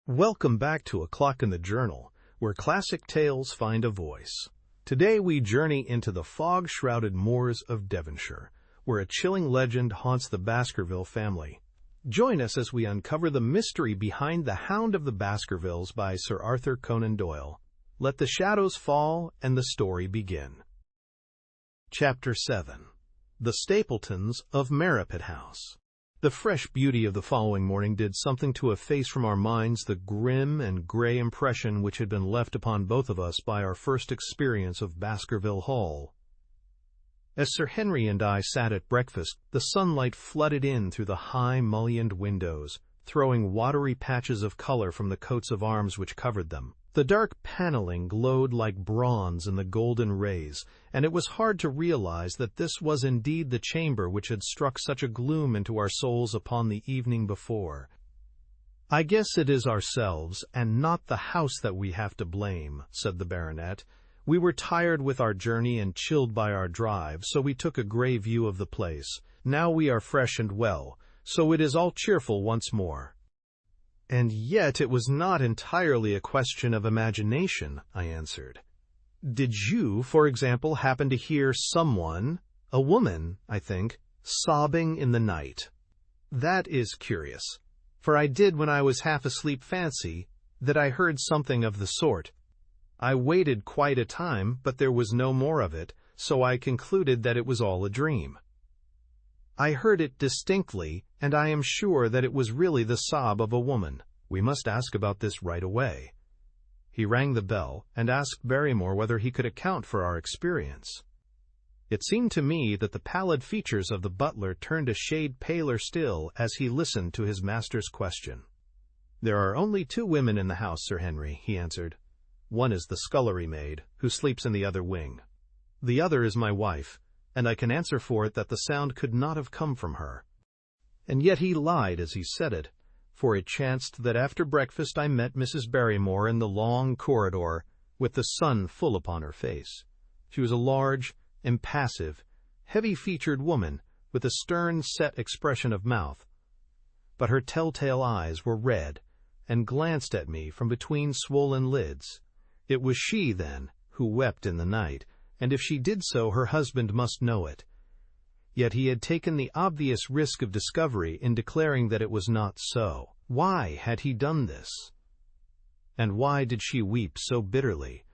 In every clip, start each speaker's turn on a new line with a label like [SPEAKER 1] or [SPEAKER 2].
[SPEAKER 1] Welcome back to A Clock in the Journal, where classic tales find a voice. Today we journey into the fog-shrouded moors of Devonshire, where a chilling legend haunts the Baskerville family. Join us as we uncover the mystery behind The Hound of the Baskervilles by Sir Arthur Conan Doyle. Let the shadows fall and the story begin. Chapter 7. The Stapletons of Merripit House. The fresh beauty of the following morning did something to efface from our minds the grim and gray impression which had been left upon both of us by our first experience of Baskerville Hall. As Sir Henry and I sat at breakfast, the sunlight flooded in through the high mullioned windows, throwing watery patches of color from the coats of arms which covered them. The dark paneling glowed like bronze in the golden rays, and it was hard to realize that this was indeed the chamber which had struck such a gloom into our souls upon the evening before. "I guess it is ourselves, and not the house that we have to blame," said the baronet. "We were tired with our journey and chilled by our drive, so we took a grey view of the place. Now we are fresh and well, so it is all cheerful once more." "And yet it was not entirely a question of imagination," I answered. "Did you, for example, happen to hear someone, a woman, I think, sobbing in the night?" "That is curious, for I did when I was half asleep fancy that I heard something of the sort. I waited quite a time, but there was no more of it, so I concluded that it was all a dream. I heard it distinctly, and I am sure that it was really the sob of a woman. We must ask about this right away." He rang the bell and asked Barrymore whether he could account for our experience. It seemed to me that the pallid features of the butler turned a shade paler still as he listened to his master's question. "There are only two women in the house, Sir Henry," he answered. "One is the scullery maid, who sleeps in the other wing. The other is my wife, and I can answer for it that the sound could not have come from her." And yet he lied as he said it, for it chanced that after breakfast I met Mrs. Barrymore in the long corridor, with the sun full upon her face. She was a large, impassive, heavy-featured woman, with a stern, set expression of mouth. But her telltale eyes were red, and glanced at me from between swollen lids. It was she, then, who wept in the night, and if she did so her husband must know it. Yet he had taken the obvious risk of discovery in declaring that it was not so. Why had he done this? And why did she weep so bitterly?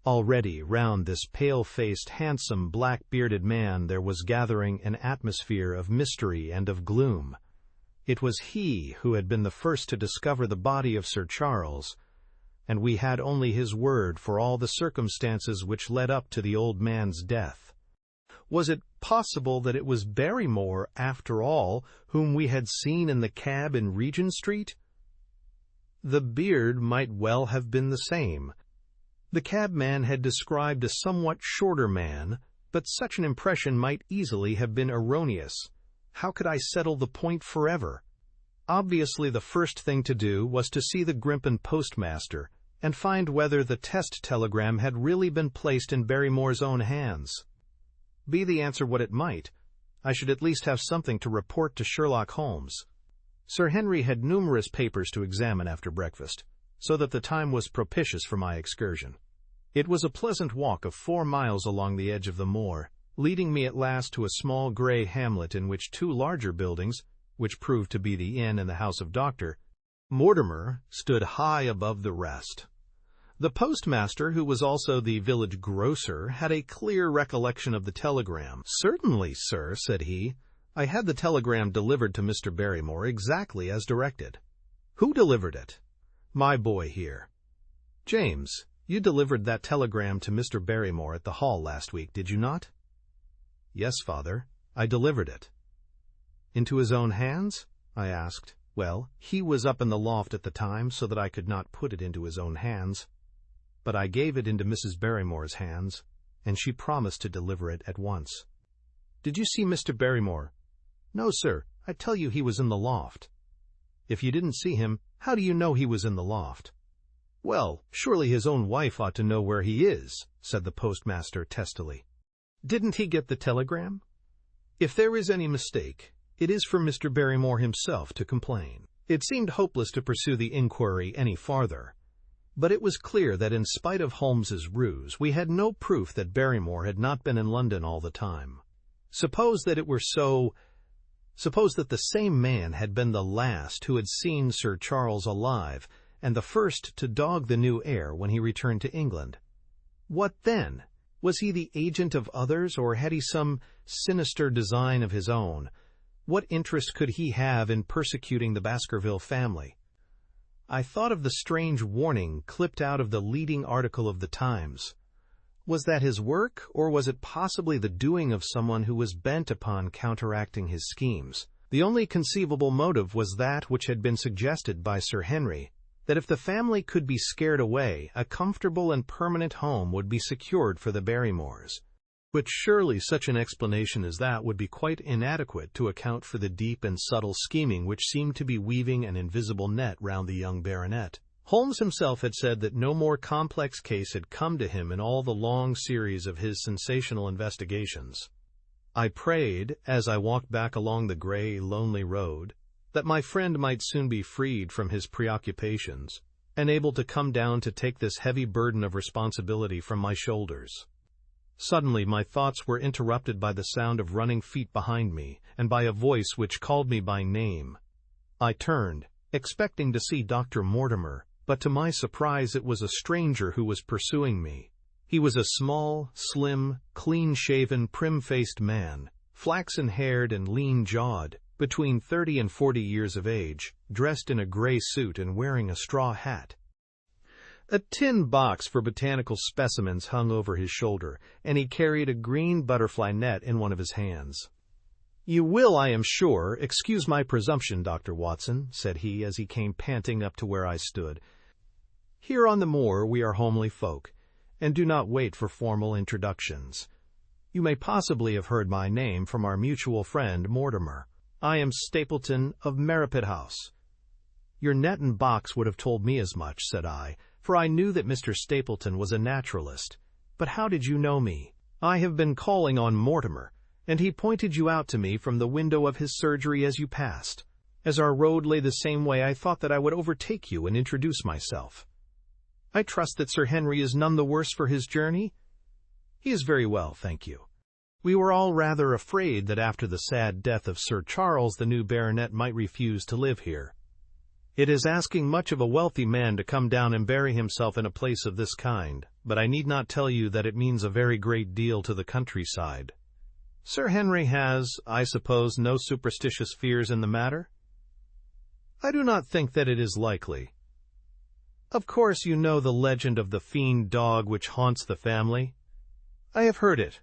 [SPEAKER 1] Already round this pale-faced, handsome, black-bearded man there was gathering an atmosphere of mystery and of gloom. It was he who had been the first to discover the body of Sir Charles, and we had only his word for all the circumstances which led up to the old man's death. Was it possible that it was Barrymore, after all, whom we had seen in the cab in Regent Street? The beard might well have been the same. The cabman had described a somewhat shorter man, but such an impression might easily have been erroneous. How could I settle the point forever? Obviously the first thing to do was to see the Grimpen postmaster and find whether the test telegram had really been placed in Barrymore's own hands. Be the answer what it might, I should at least have something to report to Sherlock Holmes. Sir Henry had numerous papers to examine after breakfast, so that the time was propitious for my excursion. It was a pleasant walk of 4 miles along the edge of the moor, leading me at last to a small grey hamlet in which two larger buildings, which proved to be the inn and the house of Dr. Mortimer, stood high above the rest. The postmaster, who was also the village grocer, had a clear recollection of the telegram. "Certainly, sir," said he. "I had the telegram delivered to Mr. Barrymore exactly as directed." "Who delivered it?" "My boy here." "James, you delivered that telegram to Mr. Barrymore at the hall last week, did you not?" "Yes, father, I delivered it." "Into his own hands?" I asked. "Well, he was up in the loft at the time, so that I could not put it into his own hands. But I gave it into Mrs. Barrymore's hands, and she promised to deliver it at once." "Did you see Mr. Barrymore?" "No, sir. I tell you he was in the loft." "If you didn't see him, how do you know he was in the loft?" "Well, surely his own wife ought to know where he is," said the postmaster testily. "Didn't he get the telegram? If there is any mistake, it is for Mr. Barrymore himself to complain." It seemed hopeless to pursue the inquiry any farther, but it was clear that in spite of Holmes's ruse, we had no proof that Barrymore had not been in London all the time. Suppose that it were so. Suppose that the same man had been the last who had seen Sir Charles alive, and the first to dog the new heir when he returned to England. What then? Was he the agent of others, or had he some sinister design of his own? What interest could he have in persecuting the Baskerville family? I thought of the strange warning clipped out of the leading article of the Times. Was that his work, or was it possibly the doing of someone who was bent upon counteracting his schemes? The only conceivable motive was that which had been suggested by Sir Henry, that if the family could be scared away, a comfortable and permanent home would be secured for the Barrymores. But surely such an explanation as that would be quite inadequate to account for the deep and subtle scheming which seemed to be weaving an invisible net round the young baronet. Holmes himself had said that no more complex case had come to him in all the long series of his sensational investigations. I prayed, as I walked back along the gray, lonely road, that my friend might soon be freed from his preoccupations, and able to come down to take this heavy burden of responsibility from my shoulders. Suddenly my thoughts were interrupted by the sound of running feet behind me, and by a voice which called me by name. I turned, expecting to see Dr. Mortimer, but to my surprise it was a stranger who was pursuing me. He was a small, slim, clean-shaven, prim-faced man, flaxen-haired and lean-jawed, between 30 and 40 years of age, dressed in a gray suit and wearing a straw hat. A tin box for botanical specimens hung over his shoulder, and he carried a green butterfly net in one of his hands. "You will, I am sure, excuse my presumption, Dr. Watson," said he as he came panting up to where I stood. "Here on the moor we are homely folk, and do not wait for formal introductions. You may possibly have heard my name from our mutual friend Mortimer. I am Stapleton of Merripit House." "Your net and box would have told me as much," said I, for I knew that Mr. Stapleton was a naturalist. "But how did you know me?" "I have been calling on Mortimer, and he pointed you out to me from the window of his surgery as you passed. As our road lay the same way, I thought that I would overtake you and introduce myself." "I trust that Sir Henry is none the worse for his journey?" "He is very well, thank you. We were all rather afraid that after the sad death of Sir Charles the new baronet might refuse to live here. It is asking much of a wealthy man to come down and bury himself in a place of this kind, but I need not tell you that it means a very great deal to the countryside. Sir Henry has, I suppose, no superstitious fears in the matter?" "I do not think that it is likely." "Of course you know the legend of the fiend dog which haunts the family?" "I have heard it."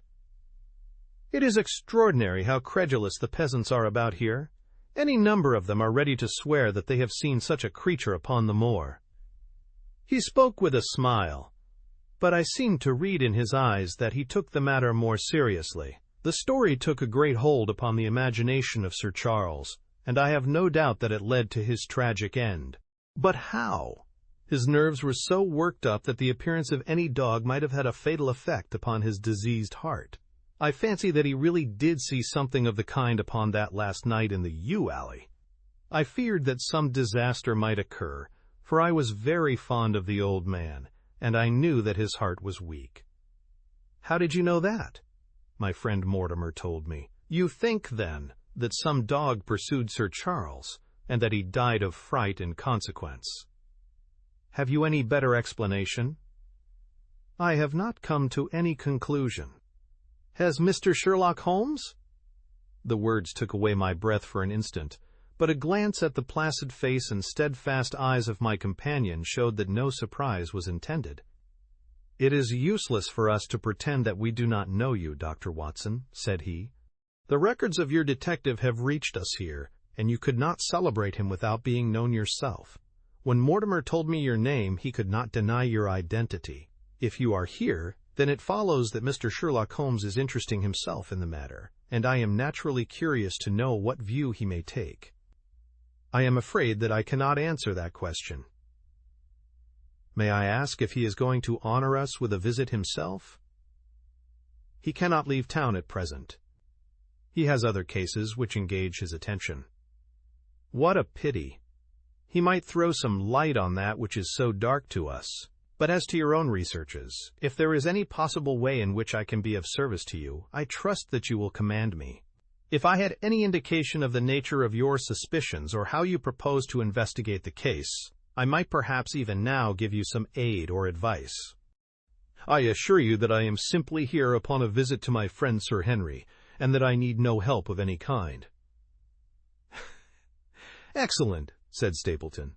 [SPEAKER 1] "It is extraordinary how credulous the peasants are about here. Any number of them are ready to swear that they have seen such a creature upon the moor." He spoke with a smile, but I seemed to read in his eyes that he took the matter more seriously. The story took a great hold upon the imagination of Sir Charles, and I have no doubt that it led to his tragic end. But how? His nerves were so worked up that the appearance of any dog might have had a fatal effect upon his diseased heart. I fancy that he really did see something of the kind upon that last night in the yew alley. I feared that some disaster might occur, for I was very fond of the old man, and I knew that his heart was weak. "How did you know that?" My friend Mortimer told me. "You think, then, that some dog pursued Sir Charles, and that he died of fright in consequence. Have you any better explanation?" "I have not come to any conclusion." "Has Mr. Sherlock Holmes?" The words took away my breath for an instant, but a glance at the placid face and steadfast eyes of my companion showed that no surprise was intended. "It is useless for us to pretend that we do not know you, Dr. Watson," said he. "The records of your detective have reached us here, and you could not celebrate him without being known yourself. When Mortimer told me your name, he could not deny your identity. If you are here, then it follows that Mr. Sherlock Holmes is interesting himself in the matter, and I am naturally curious to know what view he may take. I am afraid that I cannot answer that question." "May I ask if he is going to honor us with a visit himself?" "He cannot leave town at present. He has other cases which engage his attention." "What a pity! He might throw some light on that which is so dark to us. But as to your own researches, if there is any possible way in which I can be of service to you, I trust that you will command me. If I had any indication of the nature of your suspicions or how you propose to investigate the case, I might perhaps even now give you some aid or advice. I assure you that I am simply here upon a visit to my friend Sir Henry, and that I need no help of any kind. Excellent, said Stapleton.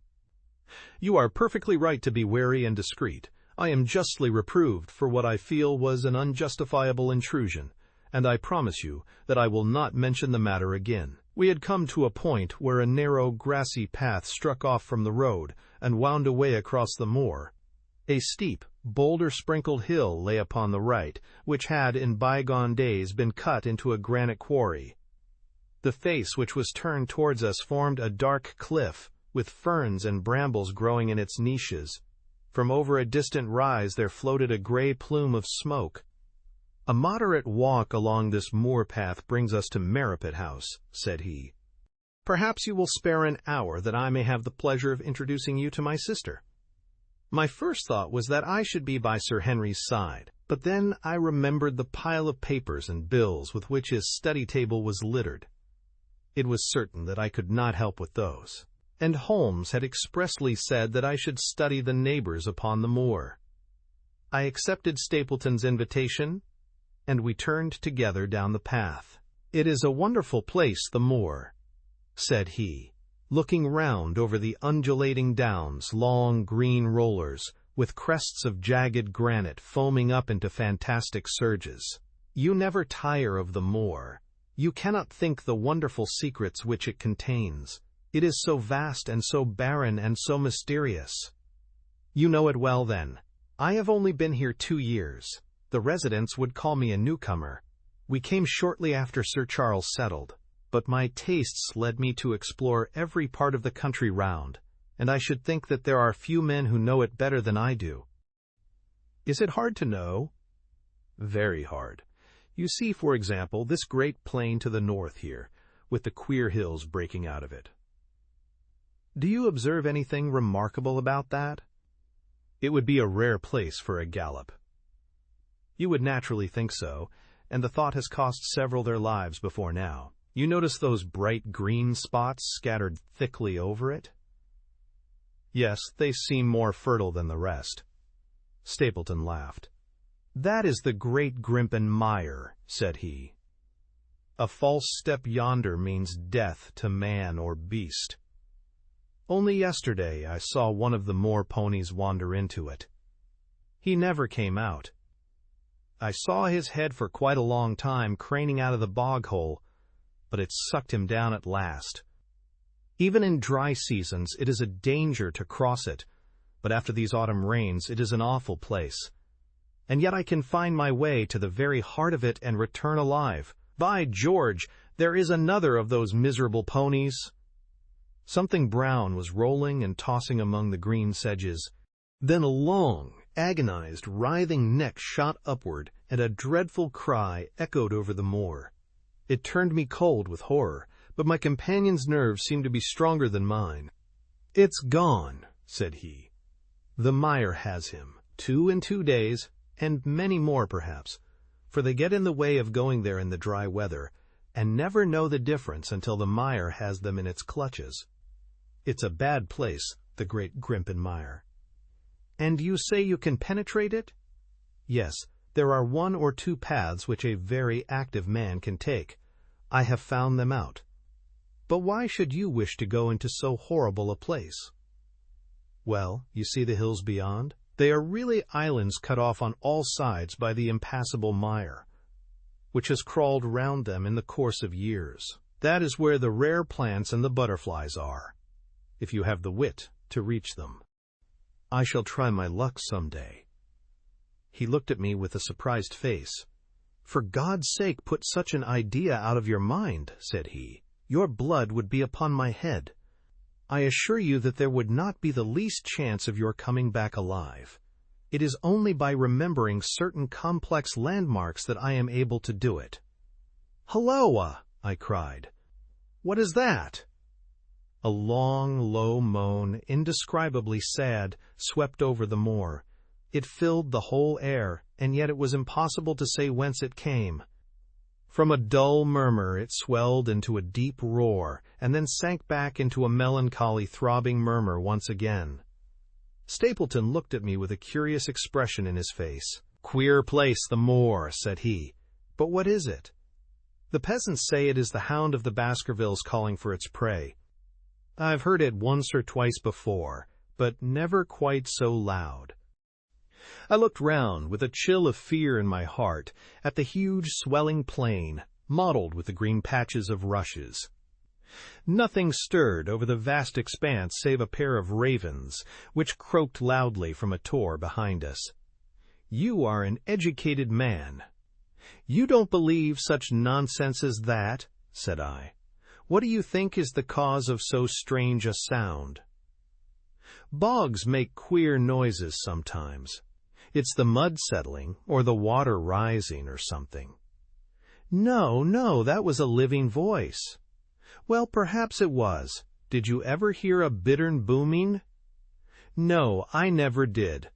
[SPEAKER 1] You are perfectly right to be wary and discreet. I am justly reproved for what I feel was an unjustifiable intrusion, and I promise you that I will not mention the matter again. We had come to a point where a narrow, grassy path struck off from the road and wound away across the moor. A steep, boulder-sprinkled hill lay upon the right, which had in bygone days been cut into a granite quarry. The face which was turned towards us formed a dark cliff, with ferns and brambles growing in its niches. From over a distant rise there floated a gray plume of smoke. A moderate walk along this moor path brings us to Merripit House, said he. Perhaps you will spare an hour that I may have the pleasure of introducing you to my sister. My first thought was that I should be by Sir Henry's side, but then I remembered the pile of papers and bills with which his study table was littered. It was certain that I could not help with those, and Holmes had expressly said that I should study the neighbors upon the moor. I accepted Stapleton's invitation, and we turned together down the path. It is a wonderful place, the moor, said he, looking round over the undulating downs, long green rollers, with crests of jagged granite foaming up into fantastic surges. You never tire of the moor. You cannot think the wonderful secrets which it contains. It is so vast and so barren and so mysterious. You know it well, then. I have only been here 2 years. The residents would call me a newcomer. We came shortly after Sir Charles settled, but my tastes led me to explore every part of the country round, and I should think that there are few men who know it better than I do. Is it hard to know? Very hard. You see, for example, this great plain to the north here, with the queer hills breaking out of it. Do you observe anything remarkable about that? It would be a rare place for a gallop. You would naturally think so, and the thought has cost several their lives before now. You notice those bright green spots scattered thickly over it? Yes, they seem more fertile than the rest. Stapleton laughed. That is the great Grimpen Mire, said he. A false step yonder means death to man or beast. Only yesterday I saw one of the moor ponies wander into it. He never came out. I saw his head for quite a long time craning out of the bog hole, but it sucked him down at last. Even in dry seasons it is a danger to cross it, but after these autumn rains it is an awful place. And yet I can find my way to the very heart of it and return alive. By George, there is another of those miserable ponies. Something brown was rolling and tossing among the green sedges. Then a long, agonized, writhing neck shot upward, and a dreadful cry echoed over the moor. It turned me cold with horror, but my companion's nerves seemed to be stronger than mine. "It's gone," said he. "The mire has him, 2 in 2 days, and many more perhaps, for they get in the way of going there in the dry weather, and never know the difference until the mire has them in its clutches. It's a bad place, the great Grimpen Mire." "And you say you can penetrate it?" "Yes, there are 1 or 2 paths which a very active man can take. I have found them out. But why should you wish to go into so horrible a place?" "Well, you see the hills beyond? They are really islands cut off on all sides by the impassable mire, which has crawled round them in the course of years. That is where the rare plants and the butterflies are, if you have the wit to reach them. I shall try my luck some day." He looked at me with a surprised face. "For God's sake, put such an idea out of your mind," said he. "Your blood would be upon my head. I assure you that there would not be the least chance of your coming back alive. It is only by remembering certain complex landmarks that I am able to do it." "Halloa!" I cried. "What is that?" A long, low moan, indescribably sad, swept over the moor. It filled the whole air, and yet it was impossible to say whence it came. From a dull murmur it swelled into a deep roar, and then sank back into a melancholy throbbing murmur once again. Stapleton looked at me with a curious expression in his face. "Queer place, the Moor," said he. "But what is it?" "The peasants say it is the hound of the Baskervilles calling for its prey. I've heard it once or twice before, but never quite so loud." I looked round with a chill of fear in my heart at the huge swelling plain, mottled with the green patches of rushes. Nothing stirred over the vast expanse save a pair of ravens, which croaked loudly from a tor behind us. "You are an educated man. You don't believe such nonsense as that?" said I. "What do you think is the cause of so strange a sound?" "Bogs make queer noises sometimes. It's the mud settling, or the water rising, or something." No, that was a living voice." "Well, perhaps it was. Did you ever hear a bittern booming?" "No, I never did.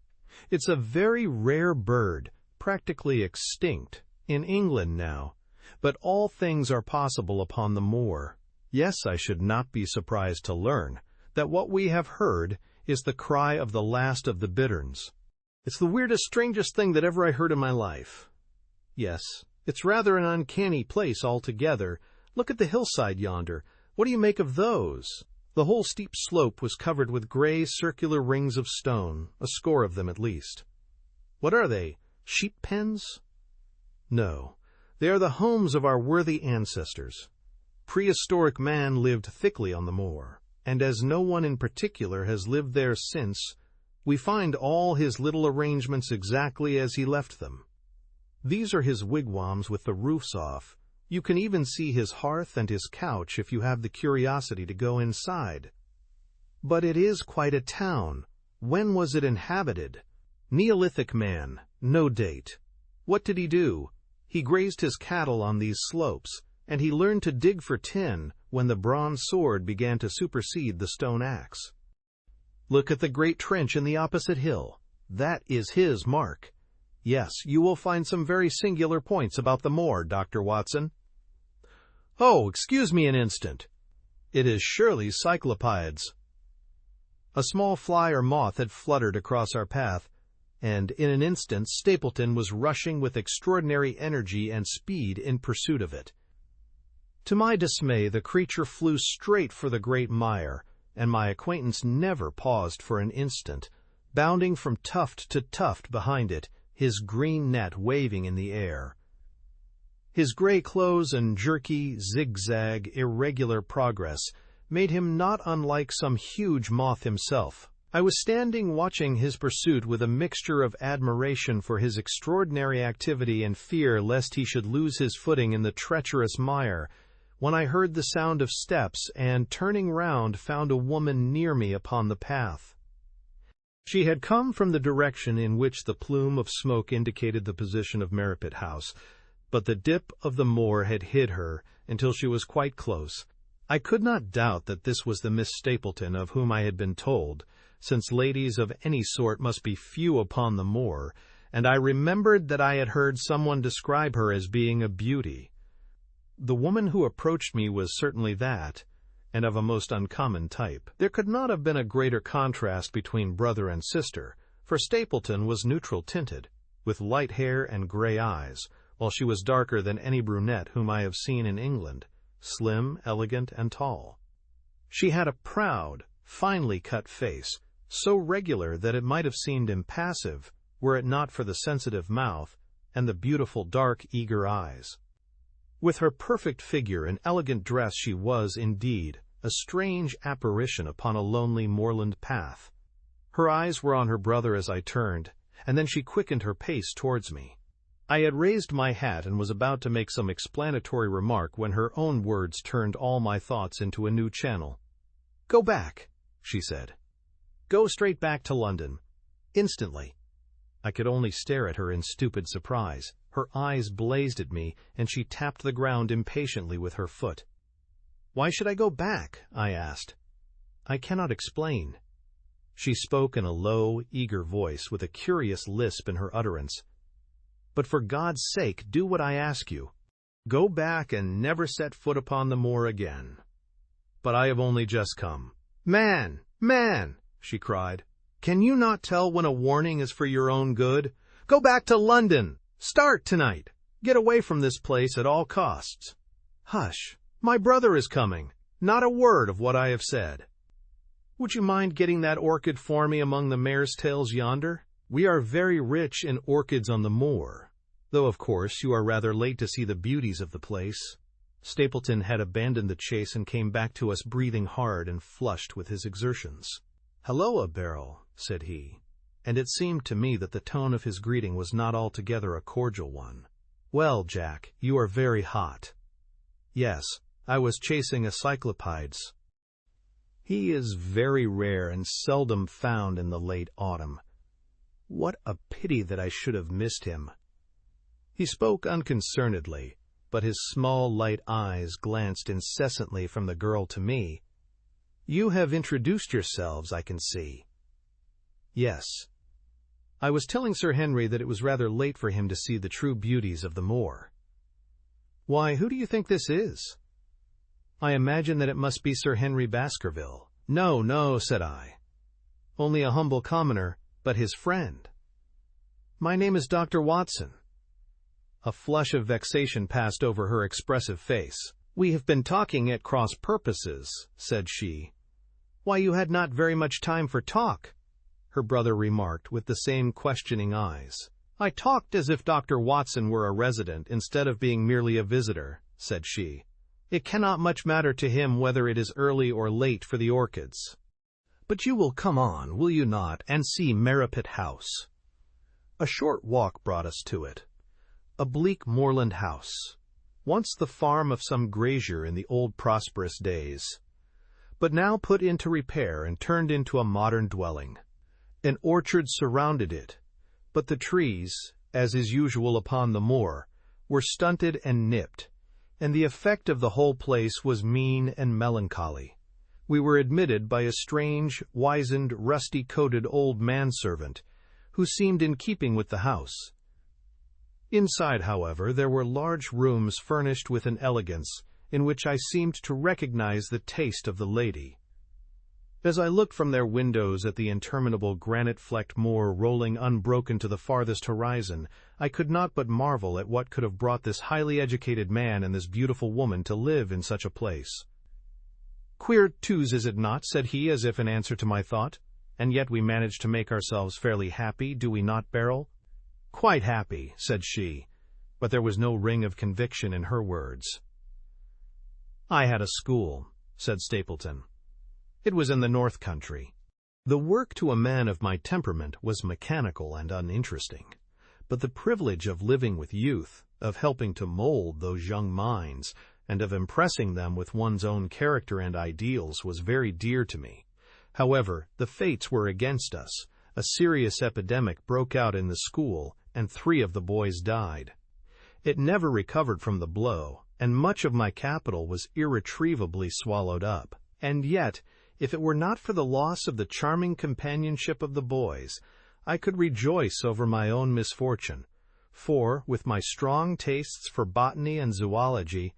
[SPEAKER 1] It's a very rare bird, practically extinct, in England now, but all things are possible upon the moor. Yes, I should not be surprised to learn that what we have heard is the cry of the last of the bitterns. It's the weirdest, strangest thing that ever I heard in my life. Yes, it's rather an uncanny place altogether. Look at the hillside yonder. What do you make of those?" The whole steep slope was covered with gray, circular rings of stone, a score of them at least. "What are they? Sheep pens?" "No, they are the homes of our worthy ancestors. Prehistoric man lived thickly on the moor, and as no one in particular has lived there since, we find all his little arrangements exactly as he left them. These are his wigwams with the roofs off. You can even see his hearth and his couch if you have the curiosity to go inside. But it is quite a town. When was it inhabited? Neolithic man, no date. What did he do? He grazed his cattle on these slopes, and he learned to dig for tin when the bronze sword began to supersede the stone axe. Look at the great trench in the opposite hill. That is his mark. Yes, you will find some very singular points about the moor, Dr. Watson." "Oh, excuse me an instant. It is surely cyclopids." A small fly or moth had fluttered across our path, and in an instant Stapleton was rushing with extraordinary energy and speed in pursuit of it. To my dismay, the creature flew straight for the great mire, and my acquaintance never paused for an instant, bounding from tuft to tuft behind it, his green net waving in the air. His gray clothes and jerky, zigzag, irregular progress made him not unlike some huge moth himself. I was standing watching his pursuit with a mixture of admiration for his extraordinary activity and fear lest he should lose his footing in the treacherous mire, when I heard the sound of steps and, turning round, found a woman near me upon the path. She had come from the direction in which the plume of smoke indicated the position of Merripit House, but the dip of the moor had hid her until she was quite close. I could not doubt that this was the Miss Stapleton of whom I had been told, since ladies of any sort must be few upon the moor, and I remembered that I had heard someone describe her as being a beauty. The woman who approached me was certainly that, and of a most uncommon type. There could not have been a greater contrast between brother and sister, for Stapleton was neutral-tinted, with light hair and gray eyes, while she was darker than any brunette whom I have seen in England, slim, elegant, and tall. She had a proud, finely cut face, so regular that it might have seemed impassive were it not for the sensitive mouth and the beautiful dark, eager eyes. With her perfect figure and elegant dress she was, indeed, a strange apparition upon a lonely moorland path. Her eyes were on her brother as I turned, and then she quickened her pace towards me. I had raised my hat and was about to make some explanatory remark when her own words turned all my thoughts into a new channel. "Go back," she said. "Go straight back to London. Instantly." I could only stare at her in stupid surprise. Her eyes blazed at me, and she tapped the ground impatiently with her foot. "Why should I go back?" I asked. I cannot explain." She spoke in a low, eager voice with a curious lisp in her utterance. "But for God's sake, do what I ask you. Go back and never set foot upon the moor again." "But I have only just come." "Man, man," she cried, "can you not tell when a warning is for your own good? Go back to London! Start tonight! Get away from this place at all costs." "Hush! My brother is coming. Not a word of what I have said." "Would you mind getting that orchid for me among the mare's tails yonder? We are very rich in orchids on the moor, though of course you are rather late to see the beauties of the place." Stapleton had abandoned the chase and came back to us breathing hard and flushed with his exertions. "Helloa, Beryl," said he, and it seemed to me that the tone of his greeting was not altogether a cordial one. "Well, Jack, you are very hot." "Yes, I was chasing a cyclopides. He is very rare and seldom found in the late autumn. What a pity that I should have missed him." He spoke unconcernedly, but his small, light eyes glanced incessantly from the girl to me. "You have introduced yourselves, I can see." "Yes. I was telling Sir Henry that it was rather late for him to see the true beauties of the moor." "Why, who do you think this is?" "I imagine that it must be Sir Henry Baskerville." "No, no," said I. "Only a humble commoner, but his friend." "My name is Dr. Watson." A flush of vexation passed over her expressive face. "We have been talking at cross purposes," said she. "Why, you had not very much time for talk," her brother remarked with the same questioning eyes. "I talked as if Dr. Watson were a resident instead of being merely a visitor," said she. "It cannot much matter to him whether it is early or late for the orchids. But you will come on, will you not, and see Merripit House?" A short walk brought us to it. A bleak moorland house, once the farm of some grazier in the old prosperous days, but now put into repair and turned into a modern dwelling. An orchard surrounded it, but the trees, as is usual upon the moor, were stunted and nipped, and the effect of the whole place was mean and melancholy. We were admitted by a strange, wizened, rusty-coated old manservant, who seemed in keeping with the house. Inside, however, there were large rooms furnished with an elegance in which I seemed to recognize the taste of the lady. As I looked from their windows at the interminable granite-flecked moor rolling unbroken to the farthest horizon, I could not but marvel at what could have brought this highly educated man and this beautiful woman to live in such a place. "Queer twos, is it not?" said he, as if in answer to my thought. "And yet we manage to make ourselves fairly happy, do we not, Beryl?" "Quite happy," said she, but there was no ring of conviction in her words. "I had a school," said Stapleton. "It was in the North Country. The work to a man of my temperament was mechanical and uninteresting, but the privilege of living with youth, of helping to mold those young minds, and of impressing them with one's own character and ideals was very dear to me. However, the fates were against us. A serious epidemic broke out in the school, and 3 of the boys died. It never recovered from the blow, and much of my capital was irretrievably swallowed up. And yet, if it were not for the loss of the charming companionship of the boys, I could rejoice over my own misfortune, for, with my strong tastes for botany and zoology,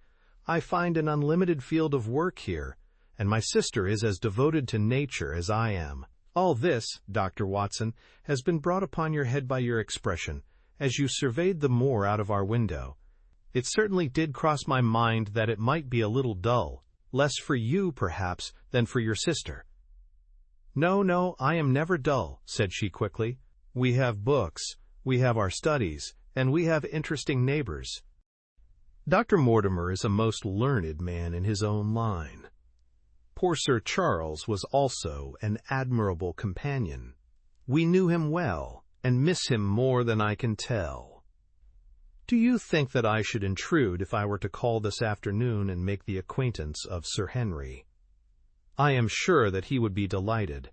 [SPEAKER 1] I find an unlimited field of work here, and my sister is as devoted to nature as I am. All this, Dr. Watson, has been brought upon your head by your expression, as you surveyed the moor out of our window. It certainly did cross my mind that it might be a little dull, less for you, perhaps, than for your sister." "No, no, I am never dull," said she quickly. "We have books, we have our studies, and we have interesting neighbors. Dr. Mortimer is a most learned man in his own line. Poor Sir Charles was also an admirable companion. We knew him well, and miss him more than I can tell. Do you think that I should intrude if I were to call this afternoon and make the acquaintance of Sir Henry? I am sure that he would be delighted.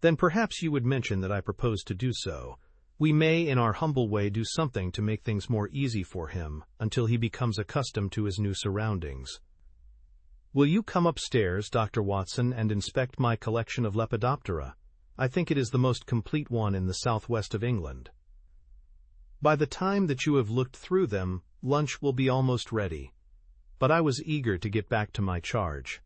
[SPEAKER 1] Then perhaps you would mention that I propose to do so. We may, in our humble way, do something to make things more easy for him until he becomes accustomed to his new surroundings." Will you come upstairs, Dr. Watson, and inspect my collection of Lepidoptera? I think it is the most complete one in the southwest of England. By the time that you have looked through them, lunch will be almost ready. But I was eager to get back to my charge.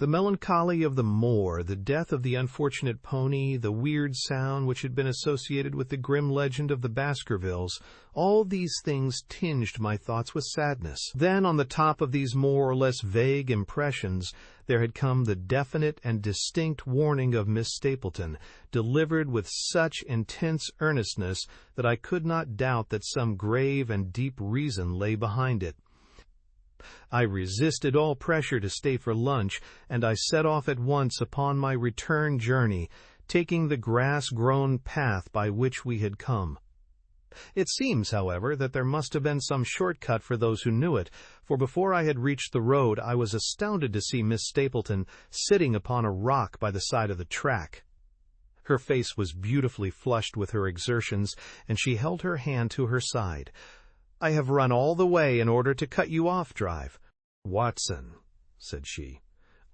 [SPEAKER 1] The melancholy of the moor, the death of the unfortunate pony, the weird sound which had been associated with the grim legend of the Baskervilles, all these things tinged my thoughts with sadness. Then, on the top of these more or less vague impressions, there had come the definite and distinct warning of Miss Stapleton, delivered with such intense earnestness that I could not doubt that some grave and deep reason lay behind it. I resisted all pressure to stay for lunch, and I set off at once upon my return journey, taking the grass-grown path by which we had come. It seems, however, that there must have been some shortcut for those who knew it, for before I had reached the road I was astounded to see Miss Stapleton sitting upon a rock by the side of the track. Her face was beautifully flushed with her exertions, and she held her hand to her side. "I have run all the way in order to cut you off, Drive." "Watson," said she,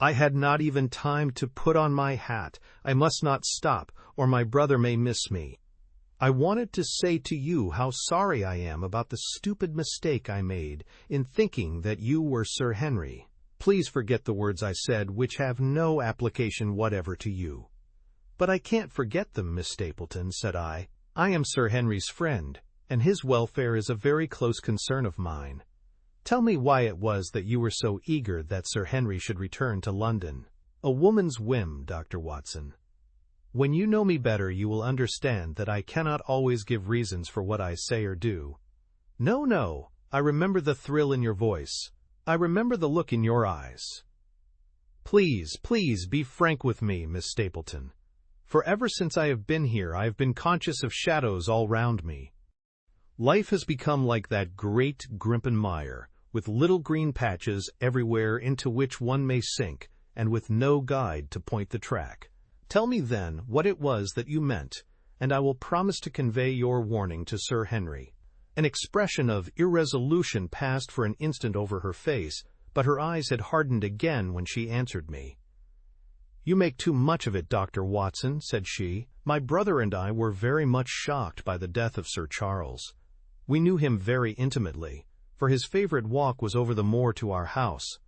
[SPEAKER 1] "I had not even time to put on my hat. I must not stop, or my brother may miss me. I wanted to say to you how sorry I am about the stupid mistake I made in thinking that you were Sir Henry. Please forget the words I said, which have no application whatever to you." "But I can't forget them, Miss Stapleton," said I. "I am Sir Henry's friend, and his welfare is a very close concern of mine. Tell me why it was that you were so eager that Sir Henry should return to London." "A woman's whim, Dr. Watson. When you know me better, you will understand that I cannot always give reasons for what I say or do." "No, no, I remember the thrill in your voice. I remember the look in your eyes." "Please, please be frank with me, Miss Stapleton. For ever since I have been here, I have been conscious of shadows all round me. Life has become like that great Grimpen mire, with little green patches everywhere into which one may sink, and with no guide to point the track. Tell me then what it was that you meant, and I will promise to convey your warning to Sir Henry." An expression of irresolution passed for an instant over her face, but her eyes had hardened again when she answered me. "You make too much of it, Dr. Watson," said she. "My brother and I were very much shocked by the death of Sir Charles. We knew him very intimately, for his favorite walk was over the moor to our house.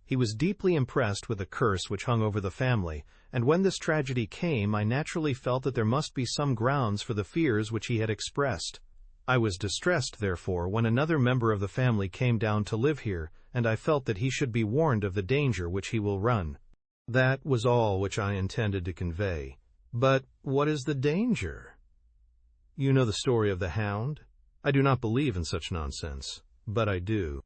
[SPEAKER 1] He was deeply impressed with the curse which hung over the family, and when this tragedy came, I naturally felt that there must be some grounds for the fears which he had expressed. I was distressed, therefore, when another member of the family came down to live here, and I felt that he should be warned of the danger which he will run. That was all which I intended to convey." "But what is the danger?" "You know the story of the Hound? I do not believe in such nonsense, but I do.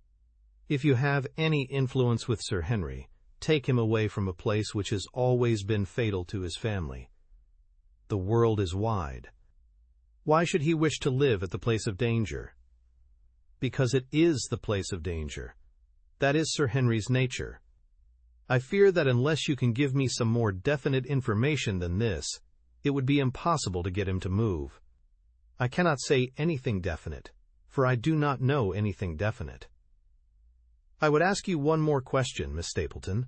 [SPEAKER 1] If you have any influence with Sir Henry, take him away from a place which has always been fatal to his family. The world is wide. Why should he wish to live at the place of danger?" "Because it is the place of danger. That is Sir Henry's nature. I fear that unless you can give me some more definite information than this, it would be impossible to get him to move." "I cannot say anything definite, for I do not know anything definite." "I would ask you one more question, Miss Stapleton.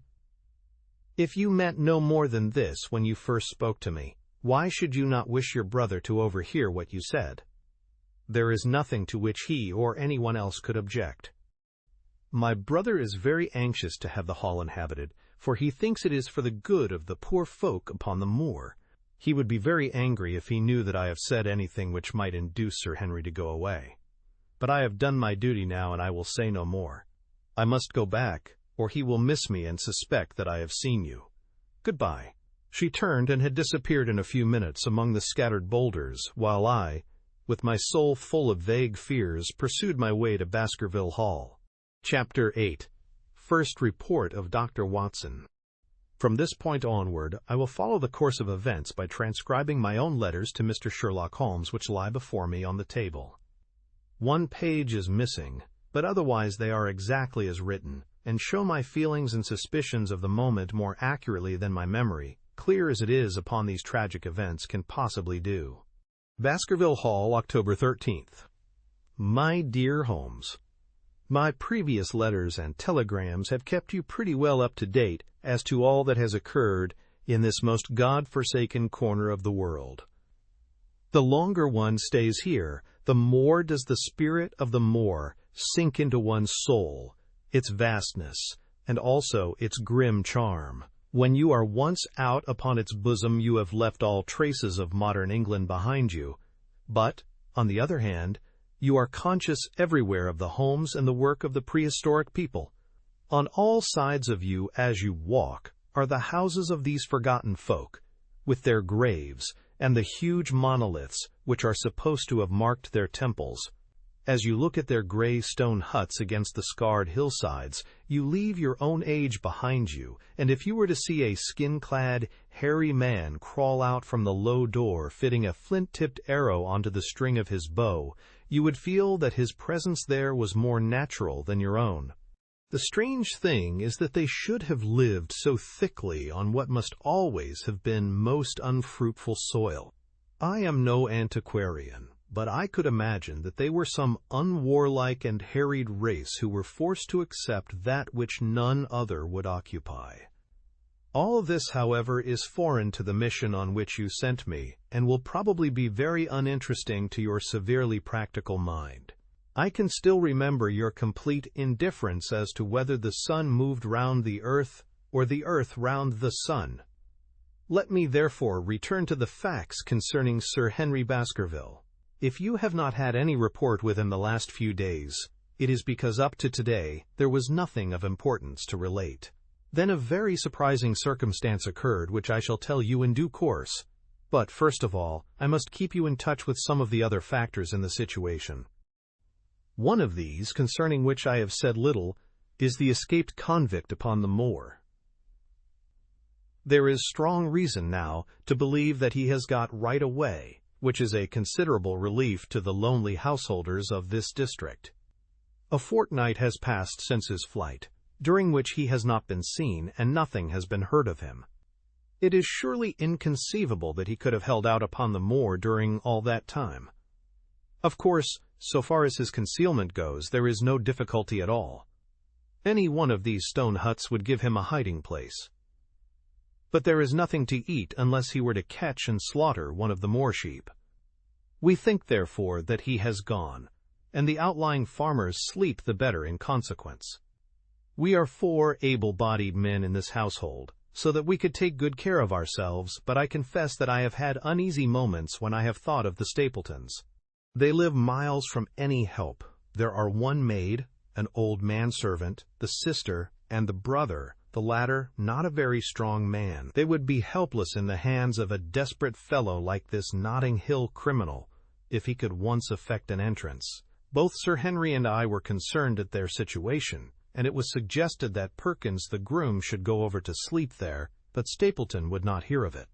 [SPEAKER 1] If you meant no more than this when you first spoke to me, why should you not wish your brother to overhear what you said?" "There is nothing to which he or anyone else could object. My brother is very anxious to have the hall inhabited, for he thinks it is for the good of the poor folk upon the moor. He would be very angry if he knew that I have said anything which might induce Sir Henry to go away. But I have done my duty now, and I will say no more. I must go back, or he will miss me and suspect that I have seen you. Goodbye." She turned and had disappeared in a few minutes among the scattered boulders, while I, with my soul full of vague fears, pursued my way to Baskerville Hall. Chapter 8. First Report of Dr. Watson. From this point onward, I will follow the course of events by transcribing my own letters to Mr. Sherlock Holmes which lie before me on the table. One page is missing, but otherwise they are exactly as written, and show my feelings and suspicions of the moment more accurately than my memory, clear as it is upon these tragic events, can possibly do. Baskerville Hall, October 13th. My dear Holmes, My previous letters and telegrams have kept you pretty well up to date as to all that has occurred in this most God-forsaken corner of the world. The longer one stays here, the more does the spirit of the moor sink into one's soul, its vastness, and also its grim charm. When you are once out upon its bosom, you have left all traces of modern England behind you. But, on the other hand, you are conscious everywhere of the homes and the work of the prehistoric people. On all sides of you as you walk are the houses of these forgotten folk, with their graves and the huge monoliths which are supposed to have marked their temples. As you look at their gray stone huts against the scarred hillsides, you leave your own age behind you, and if you were to see a skin-clad, hairy man crawl out from the low door fitting a flint-tipped arrow onto the string of his bow, you would feel that his presence there was more natural than your own. The strange thing is that they should have lived so thickly on what must always have been most unfruitful soil. I am no antiquarian, but I could imagine that they were some unwarlike and harried race who were forced to accept that which none other would occupy. All of this, however, is foreign to the mission on which you sent me, and will probably be very uninteresting to your severely practical mind. I can still remember your complete indifference as to whether the sun moved round the earth or the earth round the sun. Let me therefore return to the facts concerning Sir Henry Baskerville. If you have not had any report within the last few days, it is because up to today there was nothing of importance to relate. Then a very surprising circumstance occurred which I shall tell you in due course. But first of all, I must keep you in touch with some of the other factors in the situation. One of these, concerning which I have said little, is the escaped convict upon the moor. There is strong reason now to believe that he has got right away, which is a considerable relief to the lonely householders of this district. A fortnight has passed since his flight, during which he has not been seen and nothing has been heard of him. It is surely inconceivable that he could have held out upon the moor during all that time. Of course, so far as his concealment goes, there is no difficulty at all. Any one of these stone huts would give him a hiding place. But there is nothing to eat unless he were to catch and slaughter one of the moor sheep. We think, therefore, that he has gone, and the outlying farmers sleep the better in consequence. We are 4 able-bodied men in this household, so that we could take good care of ourselves, but I confess that I have had uneasy moments when I have thought of the Stapletons. They live miles from any help. There are one maid, an old manservant, the sister, and the brother, the latter not a very strong man. They would be helpless in the hands of a desperate fellow like this Notting Hill criminal, if he could once effect an entrance. Both Sir Henry and I were concerned at their situation, and it was suggested that Perkins the groom should go over to sleep there, but Stapleton would not hear of it.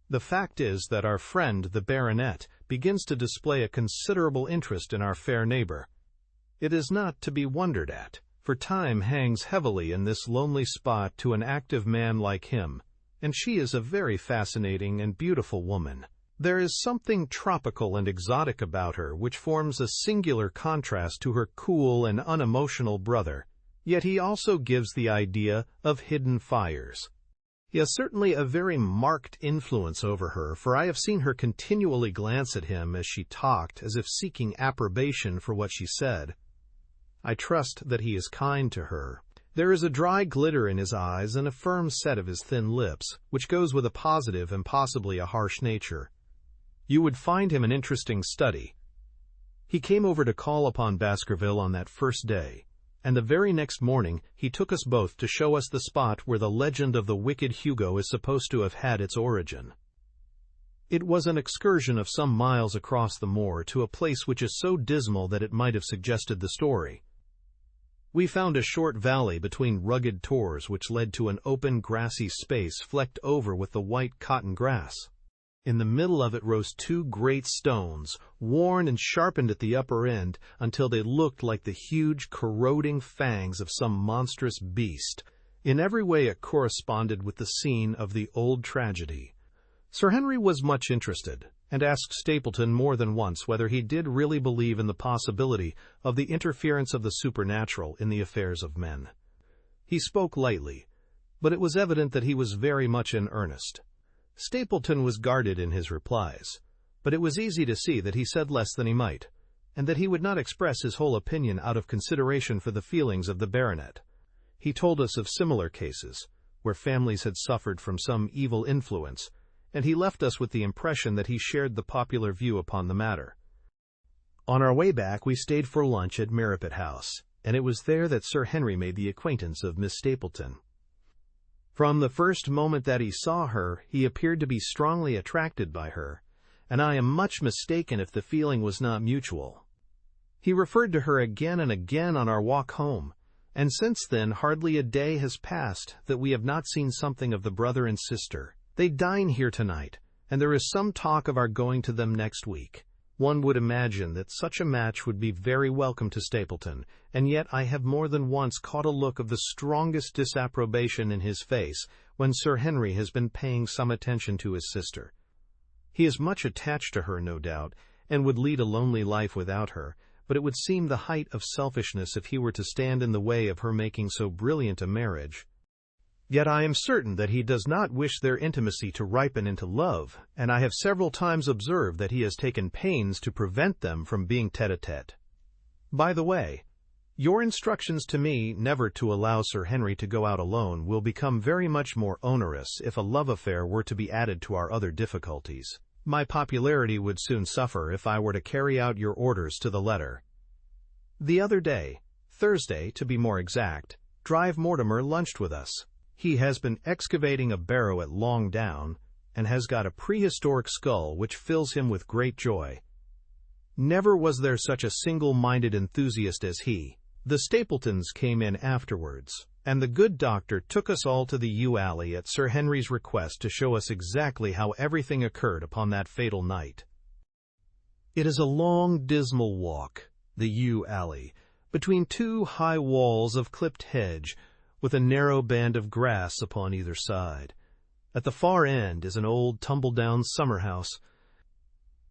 [SPEAKER 1] The fact is that our friend, the baronet, begins to display a considerable interest in our fair neighbor. It is not to be wondered at, for time hangs heavily in this lonely spot to an active man like him, and she is a very fascinating and beautiful woman. There is something tropical and exotic about her which forms a singular contrast to her cool and unemotional brother, yet he also gives the idea of hidden fires. He has certainly a very marked influence over her, for I have seen her continually glance at him as she talked, as if seeking approbation for what she said. I trust that he is kind to her. There is a dry glitter in his eyes and a firm set of his thin lips, which goes with a positive and possibly a harsh nature. You would find him an interesting study. He came over to call upon Baskerville on that first day, and the very next morning he took us both to show us the spot where the legend of the wicked Hugo is supposed to have had its origin. It was an excursion of some miles across the moor to a place which is so dismal that it might have suggested the story. We found a short valley between rugged tors which led to an open grassy space flecked over with the white cotton grass. In the middle of it rose 2 great stones, worn and sharpened at the upper end until they looked like the huge, corroding fangs of some monstrous beast. In every way it corresponded with the scene of the old tragedy. Sir Henry was much interested, and asked Stapleton more than once whether he did really believe in the possibility of the interference of the supernatural in the affairs of men. He spoke lightly, but it was evident that he was very much in earnest. Stapleton was guarded in his replies, but it was easy to see that he said less than he might, and that he would not express his whole opinion out of consideration for the feelings of the baronet. He told us of similar cases, where families had suffered from some evil influence, and he left us with the impression that he shared the popular view upon the matter. On our way back we stayed for lunch at Merripit House, and it was there that Sir Henry made the acquaintance of Miss Stapleton. From the first moment that he saw her, he appeared to be strongly attracted by her, and I am much mistaken if the feeling was not mutual. He referred to her again and again on our walk home, and since then hardly a day has passed that we have not seen something of the brother and sister. They dine here tonight, and there is some talk of our going to them next week. One would imagine that such a match would be very welcome to Stapleton, and yet I have more than once caught a look of the strongest disapprobation in his face when Sir Henry has been paying some attention to his sister. He is much attached to her, no doubt, and would lead a lonely life without her, but it would seem the height of selfishness if he were to stand in the way of her making so brilliant a marriage. Yet I am certain that he does not wish their intimacy to ripen into love, and I have several times observed that he has taken pains to prevent them from being tête-à-tête. By the way, your instructions to me never to allow Sir Henry to go out alone will become very much more onerous if a love affair were to be added to our other difficulties. My popularity would soon suffer if I were to carry out your orders to the letter. The other day, Thursday to be more exact, Drive Mortimer lunched with us. He has been excavating a barrow at Long Down, and has got a prehistoric skull which fills him with great joy. Never was there such a single-minded enthusiast as he. The Stapletons came in afterwards, and the good doctor took us all to the yew alley at Sir Henry's request to show us exactly how everything occurred upon that fatal night. It is a long, dismal walk, the yew alley, between two high walls of clipped hedge, with a narrow band of grass upon either side. At the far end is an old tumble-down summer-house.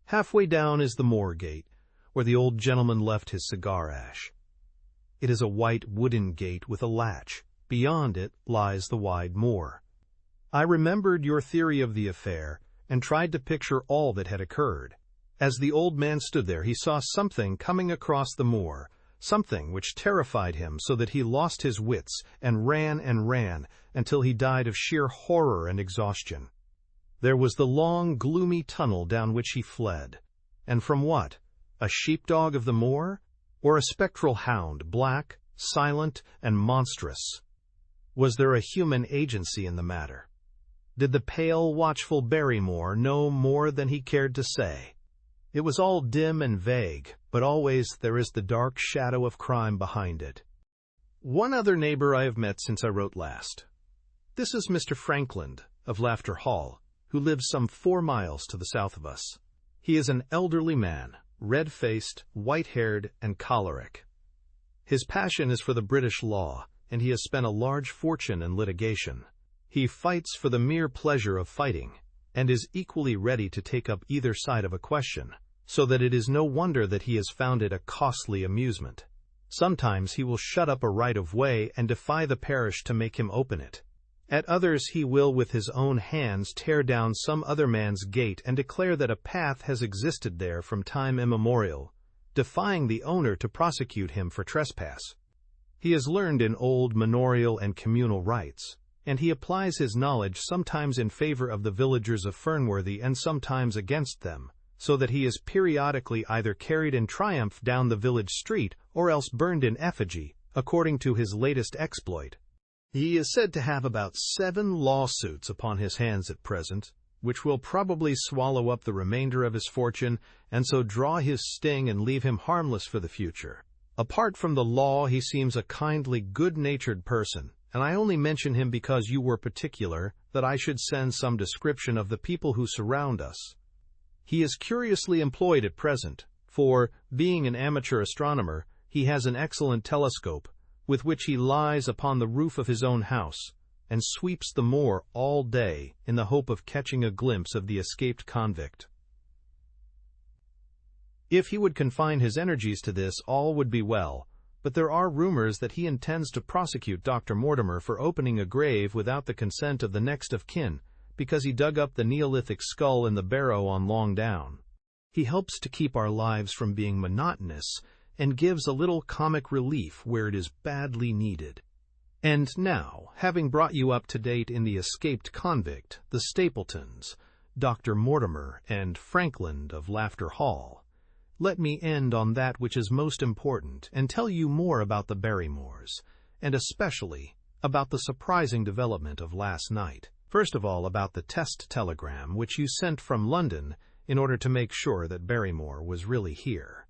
[SPEAKER 1] Halfway down is the Moor gate, where the old gentleman left his cigar-ash. It is a white wooden gate with a latch. Beyond it lies the wide moor. I remembered your theory of the affair, and tried to picture all that had occurred. As the old man stood there, he saw something coming across the moor, something which terrified him so that he lost his wits and ran until he died of sheer horror and exhaustion. There was the long, gloomy tunnel down which he fled. And from what? A sheepdog of the moor? Or a spectral hound, black, silent, and monstrous? Was there a human agency in the matter? Did the pale, watchful Barrymore know more than he cared to say? It was all dim and vague, but always there is the dark shadow of crime behind it. One other neighbor I have met since I wrote last. This is Mr. Frankland, of Laughter Hall, who lives some 4 miles to the south of us. He is an elderly man, red-faced, white-haired, and choleric. His passion is for the British law, and he has spent a large fortune in litigation. He fights for the mere pleasure of fighting, and is equally ready to take up either side of a question, so that it is no wonder that he has found it a costly amusement. Sometimes he will shut up a right-of-way and defy the parish to make him open it. At others he will with his own hands tear down some other man's gate and declare that a path has existed there from time immemorial, defying the owner to prosecute him for trespass. He is learned in old manorial and communal rights, and he applies his knowledge sometimes in favor of the villagers of Fernworthy and sometimes against them, so that he is periodically either carried in triumph down the village street or else burned in effigy, according to his latest exploit. He is said to have about 7 lawsuits upon his hands at present, which will probably swallow up the remainder of his fortune and so draw his sting and leave him harmless for the future. Apart from the law, he seems a kindly, good-natured person, and I only mention him because you were particular that I should send some description of the people who surround us. He is curiously employed at present, for, being an amateur astronomer, he has an excellent telescope, with which he lies upon the roof of his own house, and sweeps the moor all day in the hope of catching a glimpse of the escaped convict. If he would confine his energies to this, all would be well, but there are rumors that he intends to prosecute Dr. Mortimer for opening a grave without the consent of the next of kin, because he dug up the Neolithic skull in the barrow on Long Down. He helps to keep our lives from being monotonous and gives a little comic relief where it is badly needed. And now, having brought you up to date in the escaped convict, the Stapletons, Dr. Mortimer, and Frankland of Laughter Hall, let me end on that which is most important and tell you more about the Barrymores, and especially about the surprising development of last night. First of all, about the test telegram which you sent from London in order to make sure that Barrymore was really here.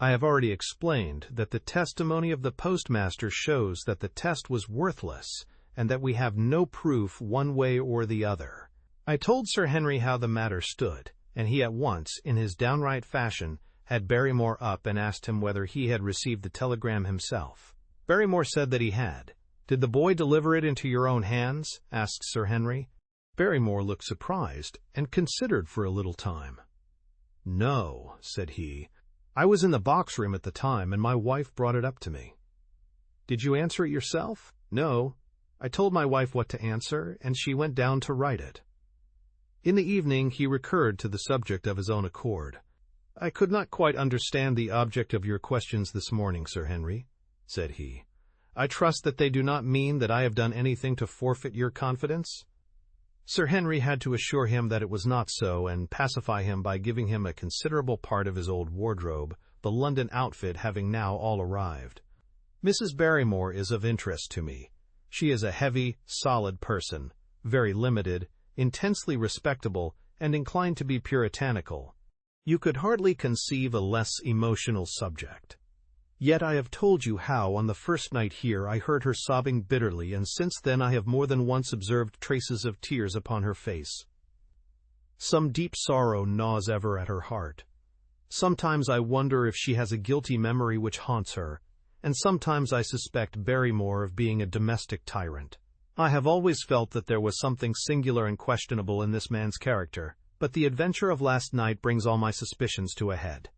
[SPEAKER 1] I have already explained that the testimony of the postmaster shows that the test was worthless and that we have no proof one way or the other. I told Sir Henry how the matter stood, and he at once, in his downright fashion, had Barrymore up and asked him whether he had received the telegram himself. Barrymore said that he had. "Did the boy deliver it into your own hands?" asked Sir Henry. Barrymore looked surprised and considered for a little time. "No," said he. "I was in the box room at the time, and my wife brought it up to me." "Did you answer it yourself?" "No. I told my wife what to answer, and she went down to write it." In the evening he recurred to the subject of his own accord. "I could not quite understand the object of your questions this morning, Sir Henry," said he. "I trust that they do not mean that I have done anything to forfeit your confidence?" Sir Henry had to assure him that it was not so, and pacify him by giving him a considerable part of his old wardrobe, the London outfit having now all arrived. "Mrs. Barrymore is of interest to me. She is a heavy, solid person, very limited, intensely respectable, and inclined to be puritanical. You could hardly conceive a less emotional subject. Yet I have told you how, on the first night here, I heard her sobbing bitterly, and since then I have more than once observed traces of tears upon her face. Some deep sorrow gnaws ever at her heart. Sometimes I wonder if she has a guilty memory which haunts her, and sometimes I suspect Barrymore of being a domestic tyrant. I have always felt that there was something singular and questionable in this man's character, but the adventure of last night brings all my suspicions to a head.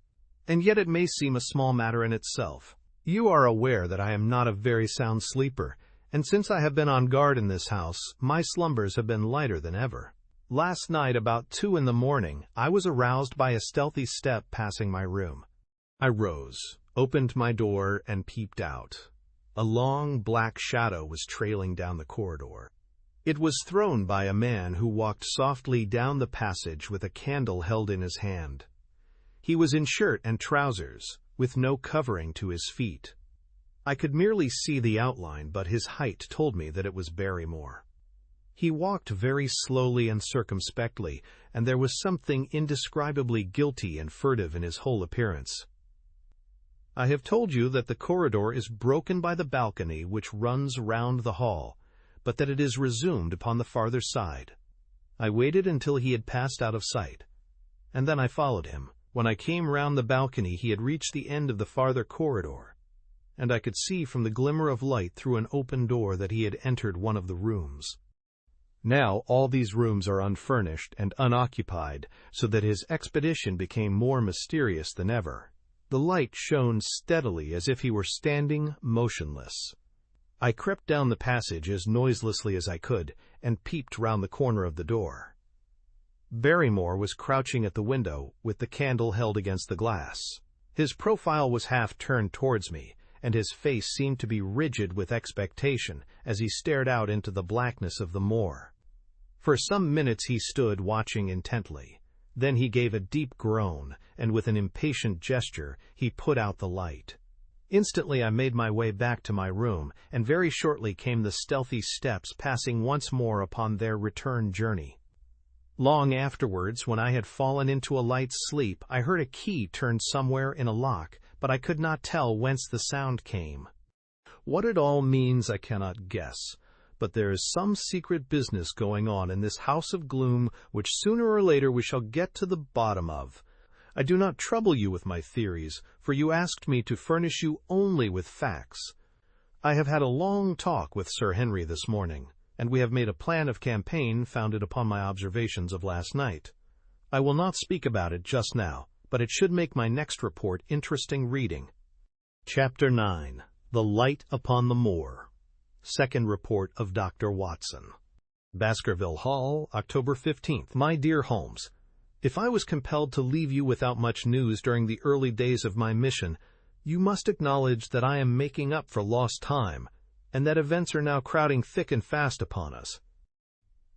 [SPEAKER 1] And yet it may seem a small matter in itself. You are aware that I am not a very sound sleeper, and since I have been on guard in this house, my slumbers have been lighter than ever. Last night, about 2 a.m, I was aroused by a stealthy step passing my room. I rose, opened my door, and peeped out. A long black shadow was trailing down the corridor. It was thrown by a man who walked softly down the passage with a candle held in his hand. He was in shirt and trousers, with no covering to his feet. I could merely see the outline, but his height told me that it was Barrymore. He walked very slowly and circumspectly, and there was something indescribably guilty and furtive in his whole appearance. I have told you that the corridor is broken by the balcony which runs round the hall, but that it is resumed upon the farther side. I waited until he had passed out of sight, and then I followed him. When I came round the balcony, he had reached the end of the farther corridor, and I could see from the glimmer of light through an open door that he had entered one of the rooms. Now all these rooms are unfurnished and unoccupied, so that his expedition became more mysterious than ever. The light shone steadily as if he were standing motionless. I crept down the passage as noiselessly as I could, and peeped round the corner of the door. Barrymore was crouching at the window, with the candle held against the glass. His profile was half turned towards me, and his face seemed to be rigid with expectation as he stared out into the blackness of the moor. For some minutes he stood watching intently. Then he gave a deep groan, and with an impatient gesture he put out the light. Instantly I made my way back to my room, and very shortly came the stealthy steps passing once more upon their return journey. Long afterwards, when I had fallen into a light sleep, I heard a key turned somewhere in a lock, but I could not tell whence the sound came. What it all means I cannot guess, but there is some secret business going on in this house of gloom which sooner or later we shall get to the bottom of. I do not trouble you with my theories, for you asked me to furnish you only with facts. I have had a long talk with Sir Henry this morning, and we have made a plan of campaign founded upon my observations of last night. I will not speak about it just now, but it should make my next report interesting reading. Chapter 9. The Light upon the Moor. Second Report of Dr. Watson. Baskerville Hall, October 15th. My dear Holmes, if I was compelled to leave you without much news during the early days of my mission, you must acknowledge that I am making up for lost time, and that events are now crowding thick and fast upon us.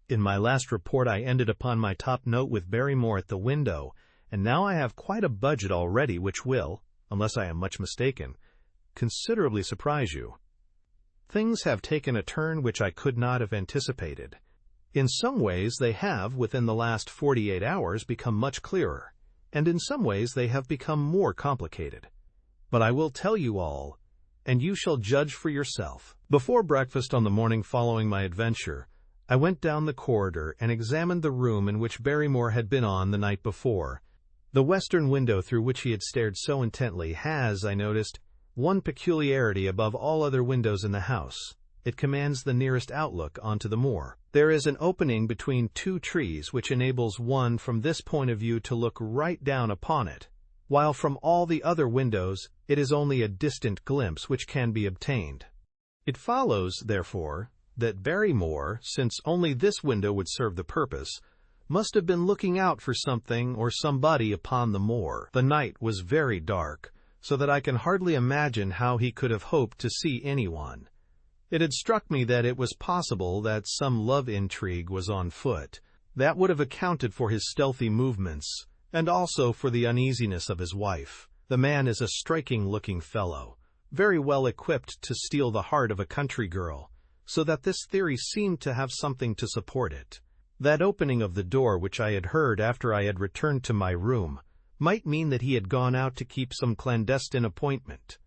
[SPEAKER 1] In my last report I ended upon my top note with Barrymore at the window, and now I have quite a budget already which will, unless I am much mistaken, considerably surprise you. Things have taken a turn which I could not have anticipated. In some ways they have, within the last 48 hours, become much clearer, and in some ways they have become more complicated. But I will tell you all, and you shall judge for yourself. Before breakfast on the morning following my adventure, I went down the corridor and examined the room in which Barrymore had been on the night before. The western window through which he had stared so intently has, I noticed, one peculiarity above all other windows in the house. It commands the nearest outlook onto the moor. There is an opening between two trees which enables one from this point of view to look right down upon it, while from all the other windows it is only a distant glimpse which can be obtained. It follows, therefore, that Barrymore, since only this window would serve the purpose, must have been looking out for something or somebody upon the moor. The night was very dark, so that I can hardly imagine how he could have hoped to see anyone. It had struck me that it was possible that some love intrigue was on foot. That would have accounted for his stealthy movements, and also for the uneasiness of his wife. The man is a striking-looking fellow, very well equipped to steal the heart of a country girl, so that this theory seemed to have something to support it. That opening of the door which I had heard after I had returned to my room might mean that he had gone out to keep some clandestine appointment.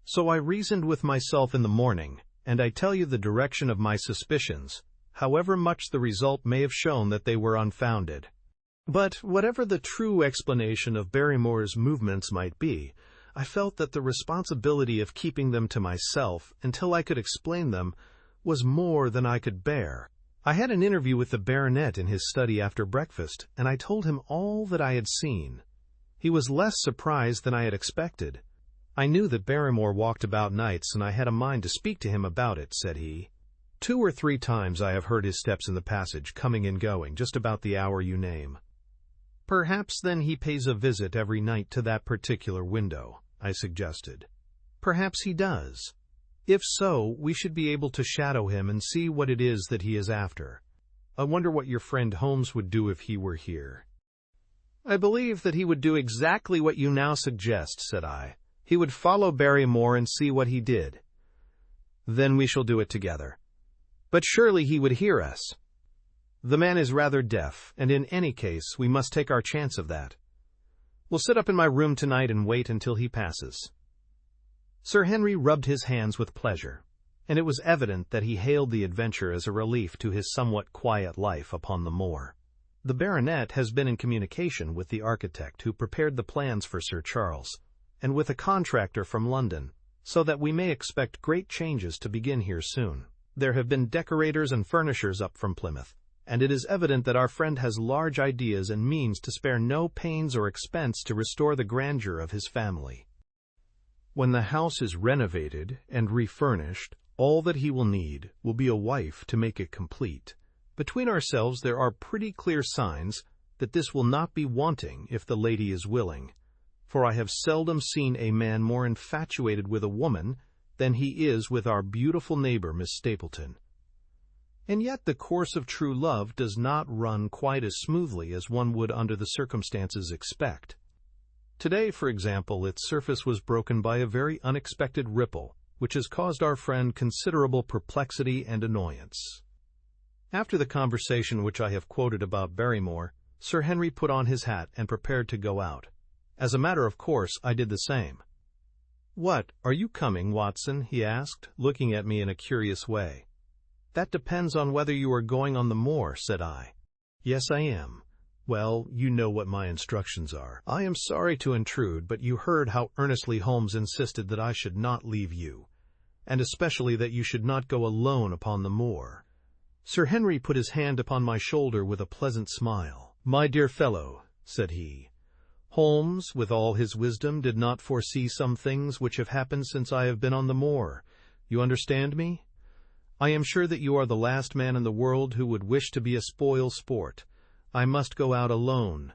[SPEAKER 1] So I reasoned with myself in the morning, and I tell you the direction of my suspicions, however much the result may have shown that they were unfounded. But whatever the true explanation of Barrymore's movements might be, I felt that the responsibility of keeping them to myself until I could explain them was more than I could bear. I had an interview with the baronet in his study after breakfast, and I told him all that I had seen. He was less surprised than I had expected. I knew that Barrymore walked about nights, and I had a mind to speak to him about it, said he. 2 or 3 times I have heard his steps in the passage, coming and going, just about the hour you name. Perhaps then he pays a visit every night to that particular window, I suggested. Perhaps he does. If so, we should be able to shadow him and see what it is that he is after. I wonder what your friend Holmes would do if he were here. I believe that he would do exactly what you now suggest, said I. He would follow Barrymore and see what he did. Then we shall do it together. But surely he would hear us. The man is rather deaf, and in any case we must take our chance of that. We'll sit up in my room tonight and wait until he passes. Sir Henry rubbed his hands with pleasure, and it was evident that he hailed the adventure as a relief to his somewhat quiet life upon the moor. The baronet has been in communication with the architect who prepared the plans for Sir Charles, and with a contractor from London, so that we may expect great changes to begin here soon. There have been decorators and furnishers up from Plymouth, and it is evident that our friend has large ideas and means to spare no pains or expense to restore the grandeur of his family. When the house is renovated and refurnished, all that he will need will be a wife to make it complete. Between ourselves, there are pretty clear signs that this will not be wanting if the lady is willing, for I have seldom seen a man more infatuated with a woman than he is with our beautiful neighbor, Miss Stapleton. And yet the course of true love does not run quite as smoothly as one would under the circumstances expect. Today, for example, its surface was broken by a very unexpected ripple, which has caused our friend considerable perplexity and annoyance. After the conversation which I have quoted about Barrymore, Sir Henry put on his hat and prepared to go out. As a matter of course, I did the same. "What, are you coming, Watson?" he asked, looking at me in a curious way. "That depends on whether you are going on the moor," said I. "Yes, I am." "Well, you know what my instructions are. I am sorry to intrude, but you heard how earnestly Holmes insisted that I should not leave you, and especially that you should not go alone upon the moor." Sir Henry put his hand upon my shoulder with a pleasant smile. "My dear fellow," said he, Holmes, with all his wisdom, did not foresee some things which have happened since I have been on the moor. You understand me? I am sure that you are the last man in the world who would wish to be a spoil sport. I must go out alone.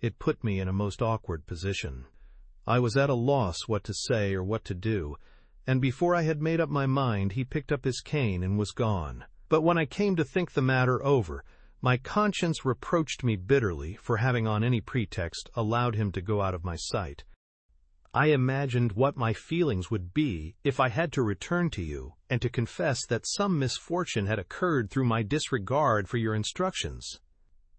[SPEAKER 1] It put me in a most awkward position. I was at a loss what to say or what to do, and before I had made up my mind he picked up his cane and was gone. But when I came to think the matter over, my conscience reproached me bitterly for having on any pretext allowed him to go out of my sight. I imagined what my feelings would be if I had to return to you and to confess that some misfortune had occurred through my disregard for your instructions.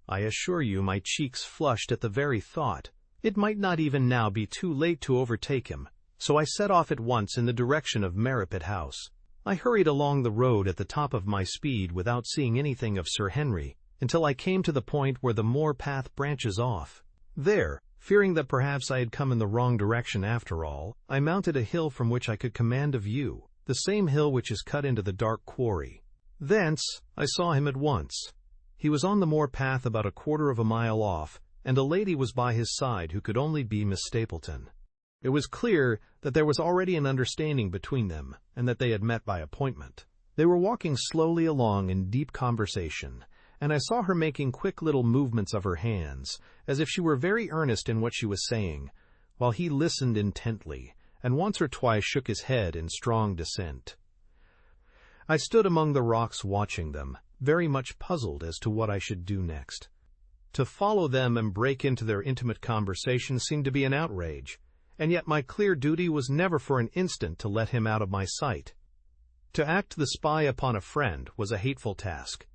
[SPEAKER 1] I assure you my cheeks flushed at the very thought. It might not even now be too late to overtake him, so I set off at once in the direction of Merripit House. I hurried along the road at the top of my speed without seeing anything of Sir Henry, until I came to the point where the moor path branches off. There, fearing that perhaps I had come in the wrong direction after all, I mounted a hill from which I could command a view, the same hill which is cut into the dark quarry. Thence I saw him at once. He was on the moor path about a quarter of a mile off, and a lady was by his side who could only be Miss Stapleton. It was clear that there was already an understanding between them, and that they had met by appointment. They were walking slowly along in deep conversation, and I saw her making quick little movements of her hands, as if she were very earnest in what she was saying, while he listened intently, and once or twice shook his head in strong dissent. I stood among the rocks watching them, very much puzzled as to what I should do next. To follow them and break into their intimate conversation seemed to be an outrage, and yet my clear duty was never for an instant to let him out of my sight. To act the spy upon a friend was a hateful task.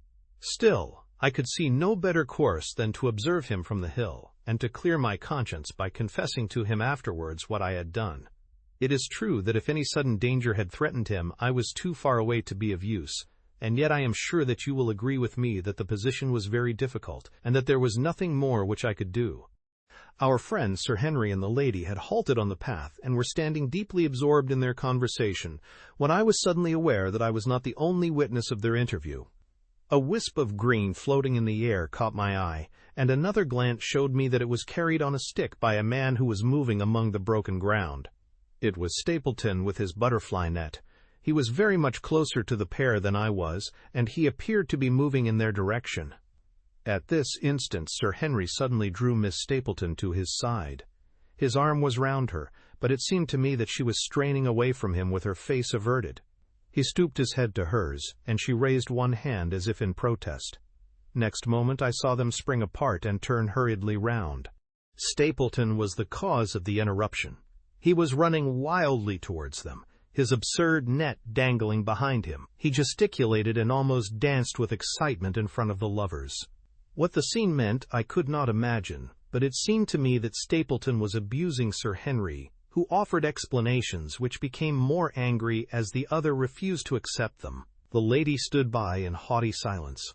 [SPEAKER 1] Still, I could see no better course than to observe him from the hill, and to clear my conscience by confessing to him afterwards what I had done. It is true that if any sudden danger had threatened him, I was too far away to be of use, and yet I am sure that you will agree with me that the position was very difficult, and that there was nothing more which I could do. Our friends, Sir Henry and the lady, had halted on the path, and were standing deeply absorbed in their conversation, when I was suddenly aware that I was not the only witness of their interview. A wisp of green floating in the air caught my eye, and another glance showed me that it was carried on a stick by a man who was moving among the broken ground. It was Stapleton with his butterfly net. He was very much closer to the pair than I was, and he appeared to be moving in their direction. At this instant Sir Henry suddenly drew Miss Stapleton to his side. His arm was round her, but it seemed to me that she was straining away from him with her face averted. He stooped his head to hers, and she raised one hand as if in protest. Next moment I saw them spring apart and turn hurriedly round. Stapleton was the cause of the interruption. He was running wildly towards them, his absurd net dangling behind him. He gesticulated and almost danced with excitement in front of the lovers. What the scene meant I could not imagine, but it seemed to me that Stapleton was abusing Sir Henry, who offered explanations which became more angry as the other refused to accept them. The lady stood by in haughty silence.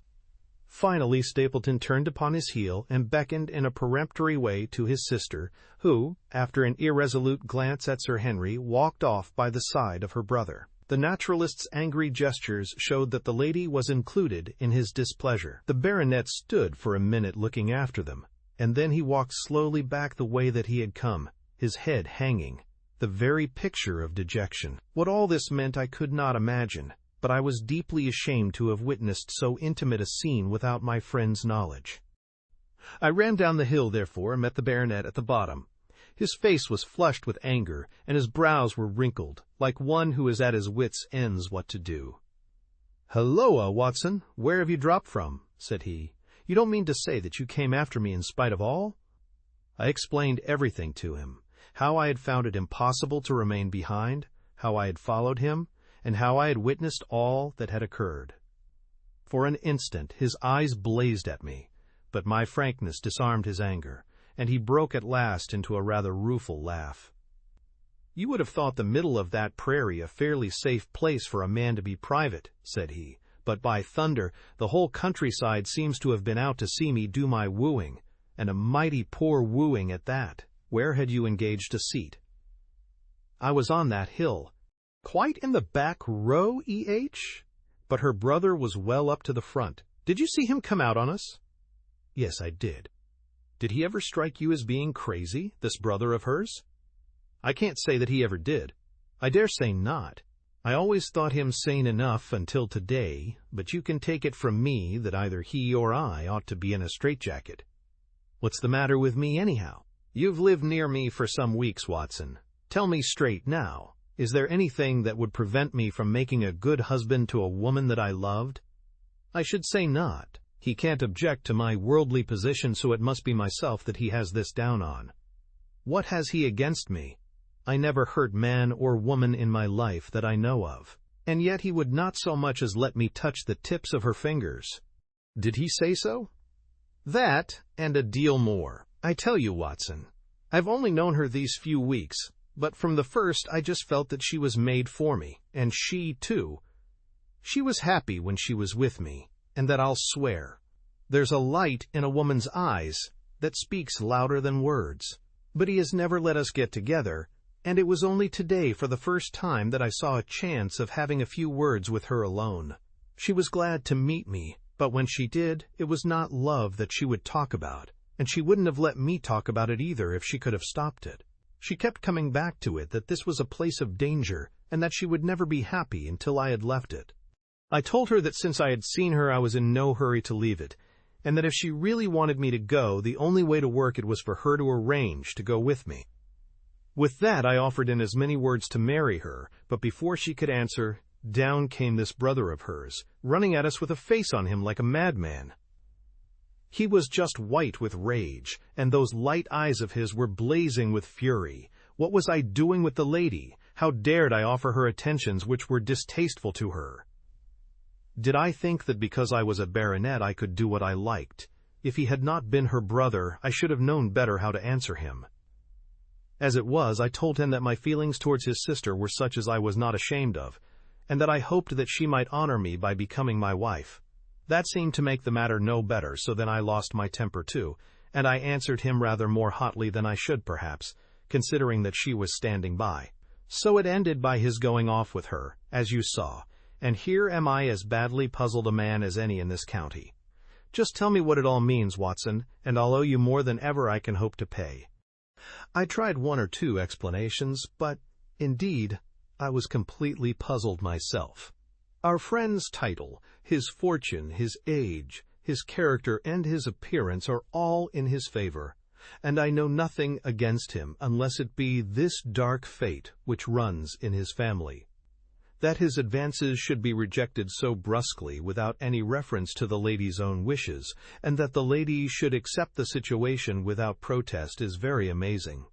[SPEAKER 1] Finally Stapleton turned upon his heel and beckoned in a peremptory way to his sister, who, after an irresolute glance at Sir Henry, walked off by the side of her brother. The naturalist's angry gestures showed that the lady was included in his displeasure. The baronet stood for a minute looking after them, and then he walked slowly back the way that he had come, his head hanging, the very picture of dejection. What all this meant I could not imagine, but I was deeply ashamed to have witnessed so intimate a scene without my friend's knowledge. I ran down the hill, therefore, and met the baronet at the bottom. His face was flushed with anger, and his brows were wrinkled, like one who is at his wits' ends what to do. "Halloa, Watson, where have you dropped from?" said he. "You don't mean to say that you came after me in spite of all?" I explained everything to him, how I had found it impossible to remain behind, how I had followed him, and how I had witnessed all that had occurred. For an instant his eyes blazed at me, but my frankness disarmed his anger, and he broke at last into a rather rueful laugh. "You would have thought the middle of that prairie a fairly safe place for a man to be private," said he, "but by thunder, the whole countryside seems to have been out to see me do my wooing, and a mighty poor wooing at that. Where had you engaged a seat?" "I was on that hill." "Quite in the back row, E.H.? But her brother was well up to the front. Did you see him come out on us?" "Yes, I did." Did he ever strike you as being crazy, this brother of hers?" "I can't say that he ever did. I dare say not. I always thought him sane enough until today, but you can take it from me that either he or I ought to be in a straitjacket." "What's the matter with me, anyhow?" "You've lived near me for some weeks, Watson. Tell me straight now, is there anything that would prevent me from making a good husband to a woman that I loved?" "I should say not. He can't object to my worldly position, so it must be myself that he has this down on." "What has he against me? I never hurt man or woman in my life that I know of, and yet he would not so much as let me touch the tips of her fingers." "Did he say so?" "That, and a deal more. I tell you, Watson, I've only known her these few weeks, but from the first I just felt that she was made for me, and she, too. She was happy when she was with me, and that I'll swear. There's a light in a woman's eyes that speaks louder than words. But he has never let us get together, and it was only today for the first time that I saw a chance of having a few words with her alone. She was glad to meet me, but when she did, it was not love that she would talk about, and she wouldn't have let me talk about it either if she could have stopped it. She kept coming back to it, that this was a place of danger, and that she would never be happy until I had left it. I told her that since I had seen her I was in no hurry to leave it, and that if she really wanted me to go, the only way to work it was for her to arrange to go with me. With that I offered in as many words to marry her, but before she could answer, down came this brother of hers, running at us with a face on him like a madman. He was just white with rage, and those light eyes of his were blazing with fury. What was I doing with the lady? How dared I offer her attentions which were distasteful to her? Did I think that because I was a baronet I could do what I liked? If he had not been her brother, I should have known better how to answer him. As it was, I told him that my feelings towards his sister were such as I was not ashamed of, and that I hoped that she might honor me by becoming my wife. That seemed to make the matter no better, so then I lost my temper too, and I answered him rather more hotly than I should perhaps, considering that she was standing by. So it ended by his going off with her, as you saw, and here am I as badly puzzled a man as any in this county. Just tell me what it all means, Watson, and I'll owe you more than ever I can hope to pay." I tried one or two explanations, but, indeed, I was completely puzzled myself. Our friend's title, his fortune, his age, his character, and his appearance are all in his favor, and I know nothing against him unless it be this dark fate which runs in his family. That his advances should be rejected so brusquely without any reference to the lady's own wishes, and that the lady should accept the situation without protest is very amazing.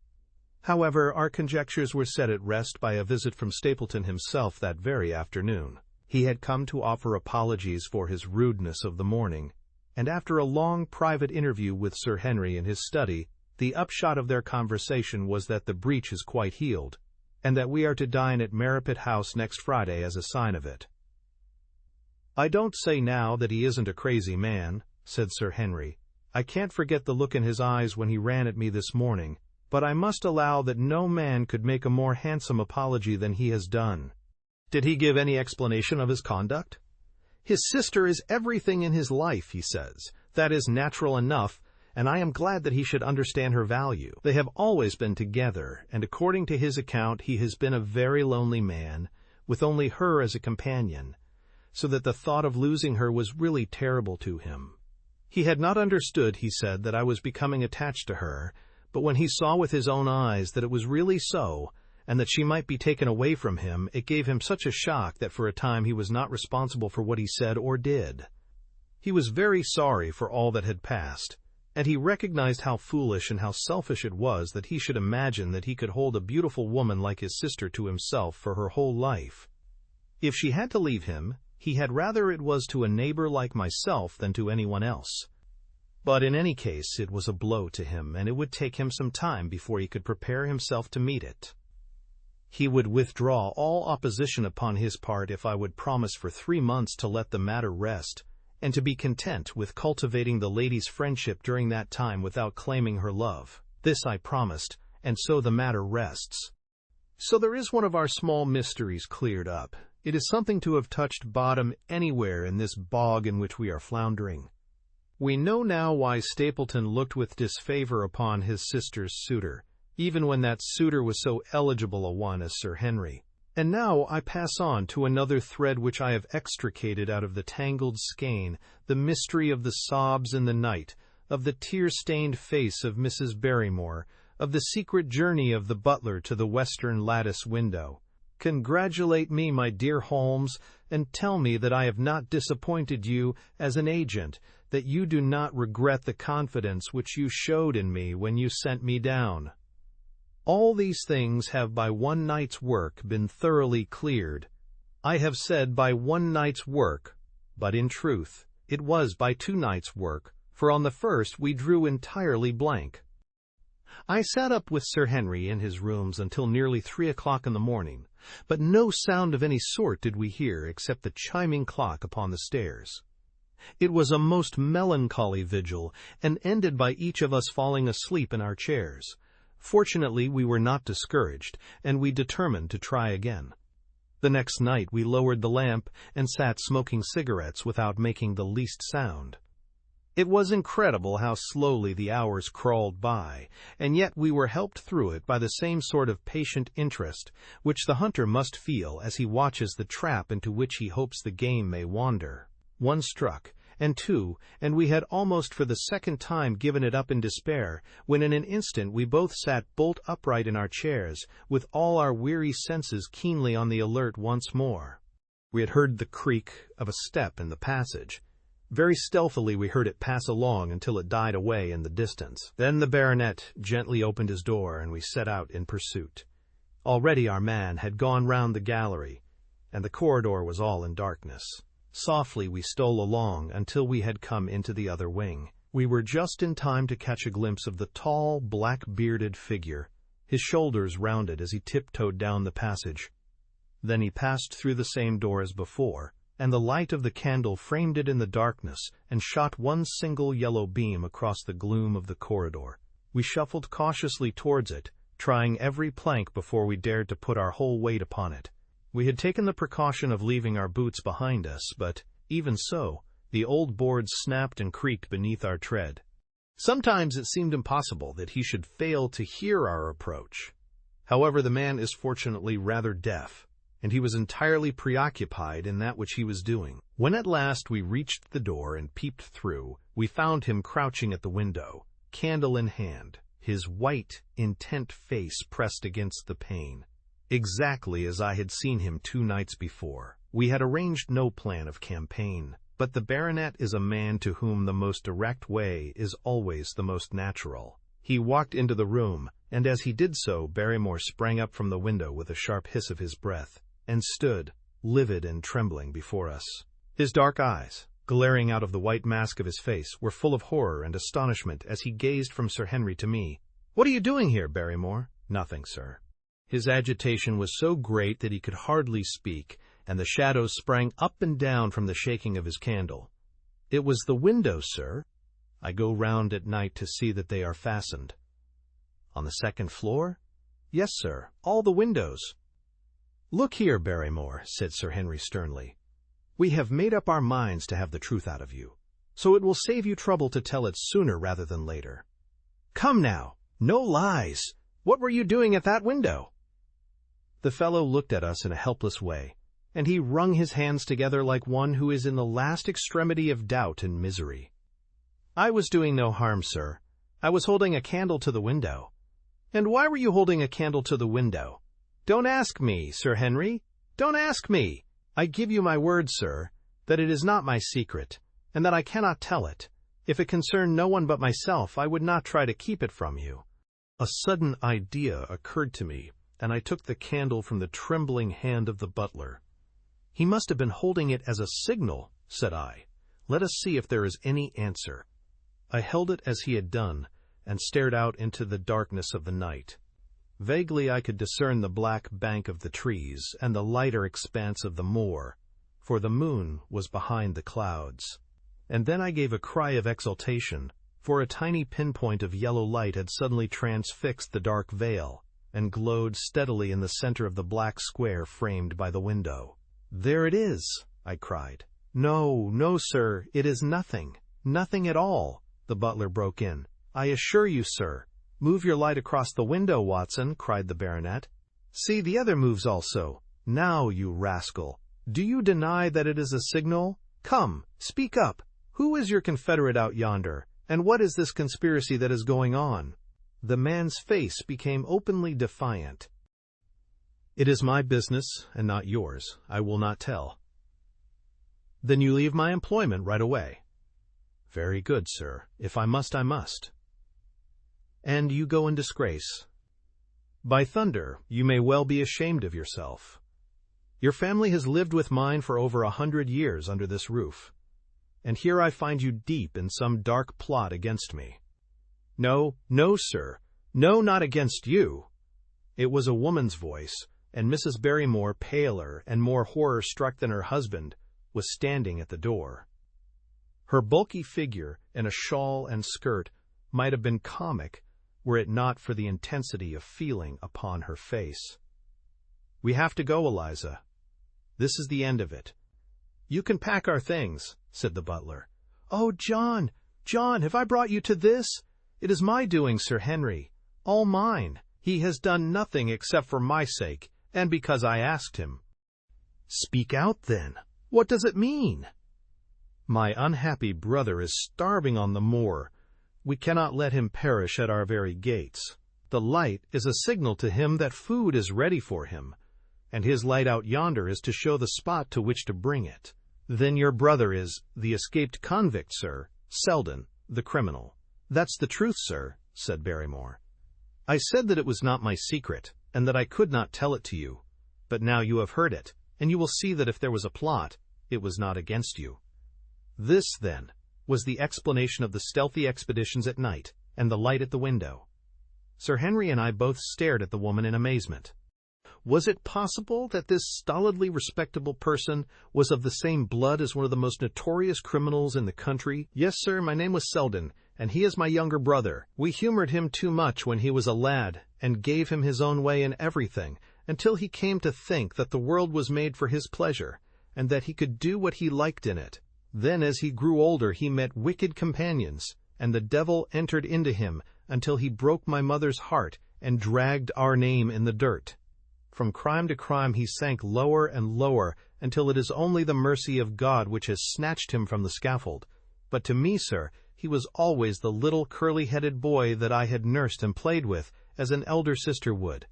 [SPEAKER 1] However, our conjectures were set at rest by a visit from Stapleton himself that very afternoon. He had come to offer apologies for his rudeness of the morning, and after a long private interview with Sir Henry in his study, the upshot of their conversation was that the breach is quite healed, and that we are to dine at Merripit House next Friday as a sign of it. "I don't say now that he isn't a crazy man," said Sir Henry. "I can't forget the look in his eyes when he ran at me this morning, but I must allow that no man could make a more handsome apology than he has done." "Did he give any explanation of his conduct?" "His sister is everything in his life, he says. That is natural enough, and I am glad that he should understand her value. They have always been together, and according to his account he has been a very lonely man, with only her as a companion, so that the thought of losing her was really terrible to him. He had not understood, he said, that I was becoming attached to her, but when he saw with his own eyes that it was really so, and that she might be taken away from him, it gave him such a shock that for a time he was not responsible for what he said or did. He was very sorry for all that had passed, and he recognized how foolish and how selfish it was that he should imagine that he could hold a beautiful woman like his sister to himself for her whole life. If she had to leave him, he had rather it was to a neighbor like myself than to anyone else. But in any case it was a blow to him, and it would take him some time before he could prepare himself to meet it. He would withdraw all opposition upon his part if I would promise for 3 months to let the matter rest, and to be content with cultivating the lady's friendship during that time without claiming her love. This I promised, and so the matter rests. So there is one of our small mysteries cleared up. It is something to have touched bottom anywhere in this bog in which we are floundering. We know now why Stapleton looked with disfavor upon his sister's suitor, even when that suitor was so eligible a one as Sir Henry. And now I pass on to another thread which I have extricated out of the tangled skein, the mystery of the sobs in the night, of the tear-stained face of Mrs. Barrymore, of the secret journey of the butler to the western lattice window. Congratulate me, my dear Holmes, and tell me that I have not disappointed you as an agent, that you do not regret the confidence which you showed in me when you sent me down. All these things have by one night's work been thoroughly cleared. I have said by one night's work, but in truth it was by 2 nights' work, for on the first we drew entirely blank. I sat up with Sir Henry in his rooms until nearly 3 o'clock in the morning, but no sound of any sort did we hear except the chiming clock upon the stairs. It was a most melancholy vigil, and ended by each of us falling asleep in our chairs. Fortunately, we were not discouraged, and we determined to try again. The next night we lowered the lamp and sat smoking cigarettes without making the least sound. It was incredible how slowly the hours crawled by, and yet we were helped through it by the same sort of patient interest which the hunter must feel as he watches the trap into which he hopes the game may wander. 1 struck, and 2, and we had almost for the second time given it up in despair, when in an instant we both sat bolt upright in our chairs, with all our weary senses keenly on the alert once more. We had heard the creak of a step in the passage. Very stealthily we heard it pass along until it died away in the distance. Then the baronet gently opened his door, and we set out in pursuit. Already our man had gone round the gallery, and the corridor was all in darkness. Softly we stole along until we had come into the other wing. We were just in time to catch a glimpse of the tall, black-bearded figure, his shoulders rounded as he tiptoed down the passage. Then he passed through the same door as before, and the light of the candle framed it in the darkness and shot one single yellow beam across the gloom of the corridor. We shuffled cautiously towards it, trying every plank before we dared to put our whole weight upon it. We had taken the precaution of leaving our boots behind us, but, even so, the old boards snapped and creaked beneath our tread. Sometimes it seemed impossible that he should fail to hear our approach. However, the man is fortunately rather deaf, and he was entirely preoccupied in that which he was doing. When at last we reached the door and peeped through, we found him crouching at the window, candle in hand, his white, intent face pressed against the pane, exactly as I had seen him 2 nights before. We had arranged no plan of campaign, but the baronet is a man to whom the most direct way is always the most natural. He walked into the room, and as he did so, Barrymore sprang up from the window with a sharp hiss of his breath, and stood, livid and trembling, before us. His dark eyes, glaring out of the white mask of his face, were full of horror and astonishment as he gazed from Sir Henry to me. "What are you doing here, Barrymore?" "Nothing, sir." His agitation was so great that he could hardly speak, and the shadows sprang up and down from the shaking of his candle. "It was the windows, sir. I go round at night to see that they are fastened." "On the 2nd floor?" "Yes, sir, all the windows." "Look here, Barrymore," said Sir Henry sternly. "We have made up our minds to have the truth out of you, so it will save you trouble to tell it sooner rather than later. Come now, no lies. What were you doing at that window?" The fellow looked at us in a helpless way, and he wrung his hands together like one who is in the last extremity of doubt and misery. "I was doing no harm, sir. I was holding a candle to the window." "And why were you holding a candle to the window?" "Don't ask me, Sir Henry. Don't ask me. I give you my word, sir, that it is not my secret, and that I cannot tell it. If it concerned no one but myself, I would not try to keep it from you." A sudden idea occurred to me, and I took the candle from the trembling hand of the butler. "He must have been holding it as a signal," said I. "Let us see if there is any answer." I held it as he had done, and stared out into the darkness of the night. Vaguely I could discern the black bank of the trees and the lighter expanse of the moor, for the moon was behind the clouds. And then I gave a cry of exultation, for a tiny pinpoint of yellow light had suddenly transfixed the dark veil, and glowed steadily in the center of the black square framed by the window. "There it is!" I cried. "No, no, sir, it is nothing. "Nothing at all," the butler broke in. "I assure you, sir." "Move your light across the window, Watson," cried the baronet. "See, the other moves also. Now, you rascal, do you deny that it is a signal? Come, speak up. Who is your confederate out yonder, and what is this conspiracy that is going on?" The man's face became openly defiant. "It is my business, and not yours. I will not tell." "Then you leave my employment right away." "Very good, sir. If I must, I must." "And you go in disgrace." "By thunder, you may well be ashamed of yourself. Your family has lived with mine for over 100 years under this roof, and here I find you deep in some dark plot against me." "No, no, sir. No, not against you." It was a woman's voice, and Mrs. Barrymore, paler and more horror-struck than her husband, was standing at the door. Her bulky figure in a shawl and skirt might have been comic were it not for the intensity of feeling upon her face. "We have to go, Eliza. This is the end of it." "You can pack our things," said the butler. "Oh, John, John, have I brought you to this? It is my doing, Sir Henry, all mine. He has done nothing except for my sake, and because I asked him." "Speak out, then. What does it mean?" "My unhappy brother is starving on the moor. We cannot let him perish at our very gates. The light is a signal to him that food is ready for him, and his light out yonder is to show the spot to which to bring it." "Then your brother is the escaped convict, sir, Selden, the criminal." "That's the truth, sir," said Barrymore. "I said that it was not my secret, and that I could not tell it to you. But now you have heard it, and you will see that if there was a plot, it was not against you." This, then, was the explanation of the stealthy expeditions at night, and the light at the window. Sir Henry and I both stared at the woman in amazement. Was it possible that this stolidly respectable person was of the same blood as one of the most notorious criminals in the country? "Yes, sir, my name was Selden, and he is my younger brother. We humored him too much when he was a lad, and gave him his own way in everything, until he came to think that the world was made for his pleasure, and that he could do what he liked in it. Then as he grew older he met wicked companions, and the devil entered into him until he broke my mother's heart and dragged our name in the dirt. From crime to crime he sank lower and lower, until it is only the mercy of God which has snatched him from the scaffold. But to me, sir, he was always the little curly-headed boy that I had nursed and played with, as an elder sister would.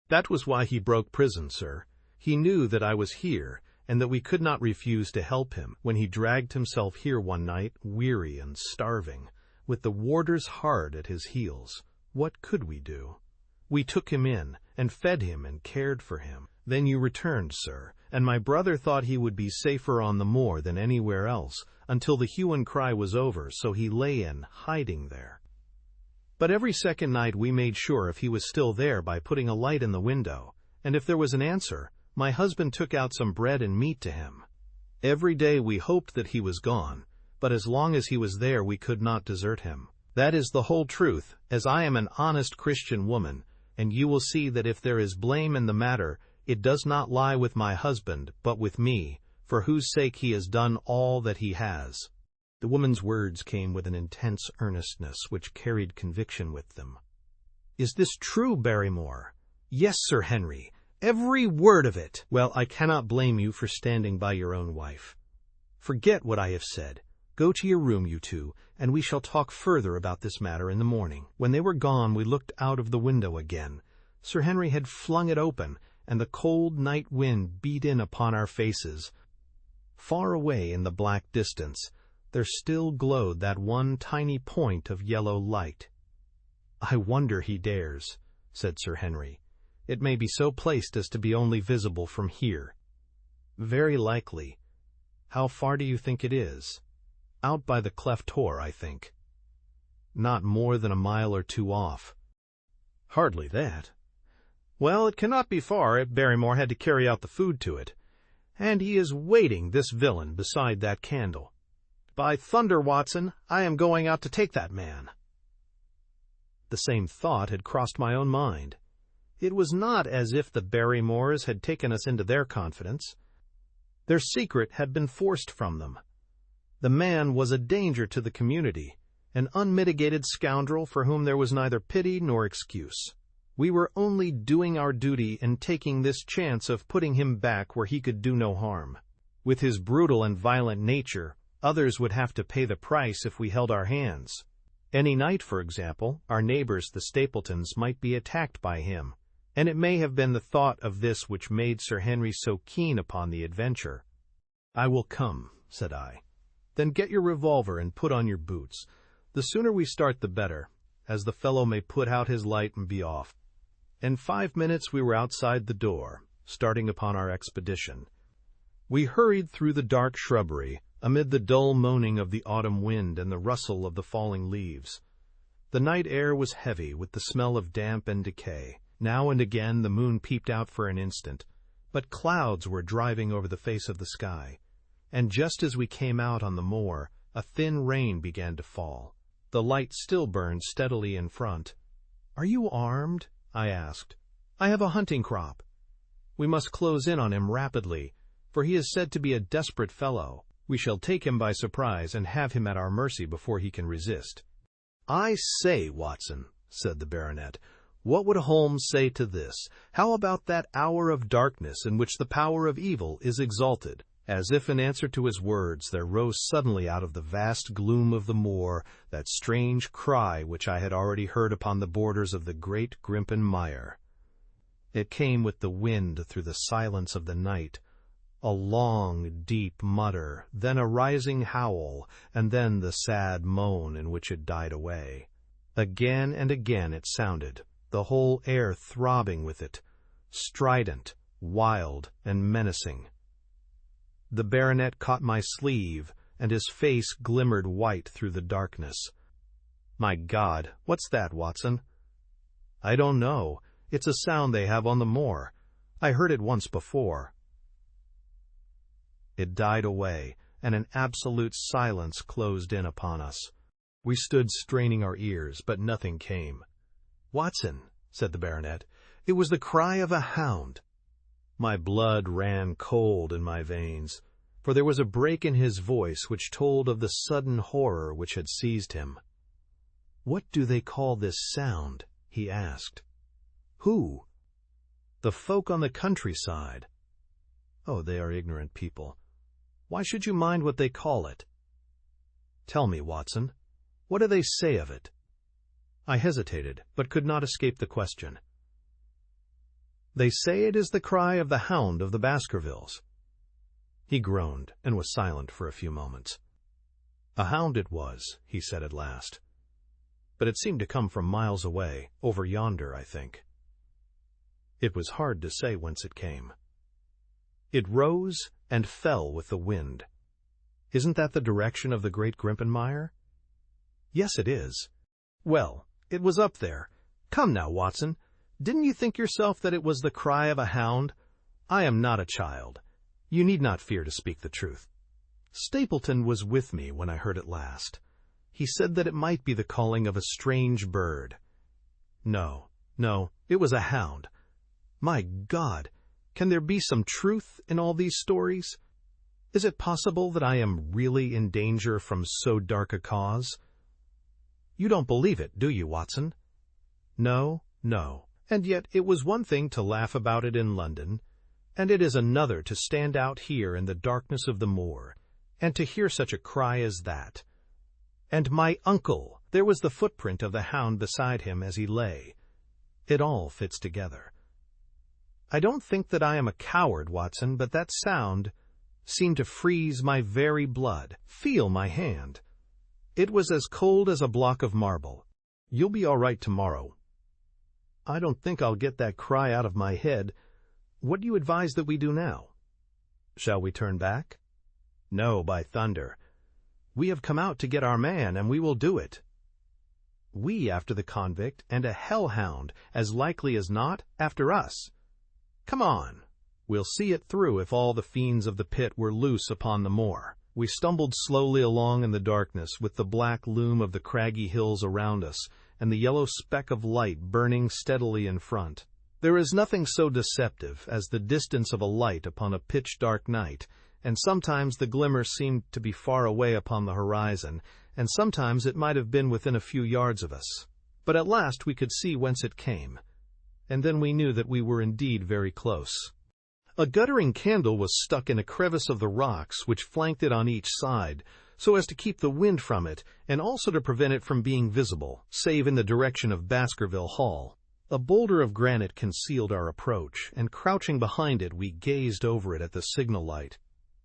[SPEAKER 1] That was why he broke prison, sir. He knew that I was here, and that we could not refuse to help him, when he dragged himself here one night, weary and starving, with the warders hard at his heels. What could we do? We took him in, and fed him and cared for him. Then you returned, sir, and my brother thought he would be safer on the moor than anywhere else, until the hue and cry was over, so he lay in, hiding there. But every second night we made sure if he was still there by putting a light in the window, and if there was an answer, my husband took out some bread and meat to him. Every day we hoped that he was gone, but as long as he was there we could not desert him. That is the whole truth, as I am an honest Christian woman, and you will see that if there is blame in the matter, it does not lie with my husband, but with me, for whose sake he has done all that he has." The woman's words came with an intense earnestness which carried conviction with them. "Is this true, Barrymore?" "Yes, Sir Henry. Every word of it." "Well, I cannot blame you for standing by your own wife. Forget what I have said. Go to your room, you two, and we shall talk further about this matter in the morning." When they were gone, we looked out of the window again. Sir Henry had flung it open, and the cold night wind beat in upon our faces. Far away in the black distance, there still glowed that one tiny point of yellow light. "I wonder he dares," said Sir Henry. "It may be so placed as to be only visible from here." "Very likely. How far do you think it is?" "Out by the cleft tor, I think." "Not more than a mile or two off." "Hardly that." "Well, it cannot be far if Barrymore had to carry out the food to it. And he is waiting, this villain, beside that candle. By thunder, Watson, I am going out to take that man." The same thought had crossed my own mind. It was not as if the Barrymores had taken us into their confidence. Their secret had been forced from them. The man was a danger to the community, an unmitigated scoundrel for whom there was neither pity nor excuse. We were only doing our duty in taking this chance of putting him back where he could do no harm. With his brutal and violent nature, others would have to pay the price if we held our hands. Any night, for example, our neighbors, the Stapletons, might be attacked by him, and it may have been the thought of this which made Sir Henry so keen upon the adventure. "I will come," said I. "Then get your revolver and put on your boots. The sooner we start the better, as the fellow may put out his light and be off." In 5 minutes we were outside the door, starting upon our expedition. We hurried through the dark shrubbery, amid the dull moaning of the autumn wind and the rustle of the falling leaves. The night air was heavy with the smell of damp and decay. Now and again the moon peeped out for an instant, but clouds were driving over the face of the sky, and just as we came out on the moor, a thin rain began to fall. The light still burned steadily in front. "Are you armed?" I asked. "I have a hunting crop. We must close in on him rapidly, for he is said to be a desperate fellow. We shall take him by surprise and have him at our mercy before he can resist." "I say, Watson," said the baronet, "what would Holmes say to this? How about that hour of darkness in which the power of evil is exalted?" As if in answer to his words, there rose suddenly out of the vast gloom of the moor that strange cry which I had already heard upon the borders of the great Grimpen Mire. It came with the wind through the silence of the night, a long, deep mutter, then a rising howl, and then the sad moan in which it died away. Again and again it sounded, the whole air throbbing with it, strident, wild, and menacing. The baronet caught my sleeve, and his face glimmered white through the darkness. "My God, what's that, Watson?" "I don't know. It's a sound they have on the moor. I heard it once before." It died away, and an absolute silence closed in upon us. We stood straining our ears, but nothing came. "Watson," said the baronet, "it was the cry of a hound." My blood ran cold in my veins, for there was a break in his voice which told of the sudden horror which had seized him. "What do they call this sound?" he asked. "Who?" "The folk on the countryside." "Oh, they are ignorant people. Why should you mind what they call it?" "Tell me, Watson, what do they say of it?" I hesitated, but could not escape the question. "They say it is the cry of the Hound of the Baskervilles." He groaned, and was silent for a few moments. "A hound it was," he said at last. "But it seemed to come from miles away, over yonder, I think." It was hard to say whence it came. "It rose and fell with the wind. Isn't that the direction of the great Grimpen Mire?" "Yes, it is." "Well, it was up there. Come now, Watson. Didn't you think yourself that it was the cry of a hound? I am not a child. You need not fear to speak the truth. Stapleton was with me when I heard it last. He said that it might be the calling of a strange bird. No, it was a hound. My God, can there be some truth in all these stories? Is it possible that I am really in danger from so dark a cause? You don't believe it, do you, Watson?" No. And yet it was one thing to laugh about it in London, and it is another to stand out here in the darkness of the moor, and to hear such a cry as that. And my uncle, there was the footprint of the hound beside him as he lay. It all fits together. I don't think that I am a coward, Watson, but that sound seemed to freeze my very blood. Feel my hand. It was as cold as a block of marble. You'll be all right tomorrow. I don't think I'll get that cry out of my head. What do you advise that we do now? Shall we turn back? No, by thunder. We have come out to get our man, and we will do it. We after the convict, and a hellhound, as likely as not, after us. Come on. We'll see it through if all the fiends of the pit were loose upon the moor. We stumbled slowly along in the darkness, with the black loom of the craggy hills around us, and the yellow speck of light burning steadily in front. There is nothing so deceptive as the distance of a light upon a pitch-dark night, and sometimes the glimmer seemed to be far away upon the horizon, and sometimes it might have been within a few yards of us. But at last we could see whence it came, and then we knew that we were indeed very close. A guttering candle was stuck in a crevice of the rocks which flanked it on each side, so as to keep the wind from it, and also to prevent it from being visible, save in the direction of Baskerville Hall. A boulder of granite concealed our approach, and crouching behind it we gazed over it at the signal light.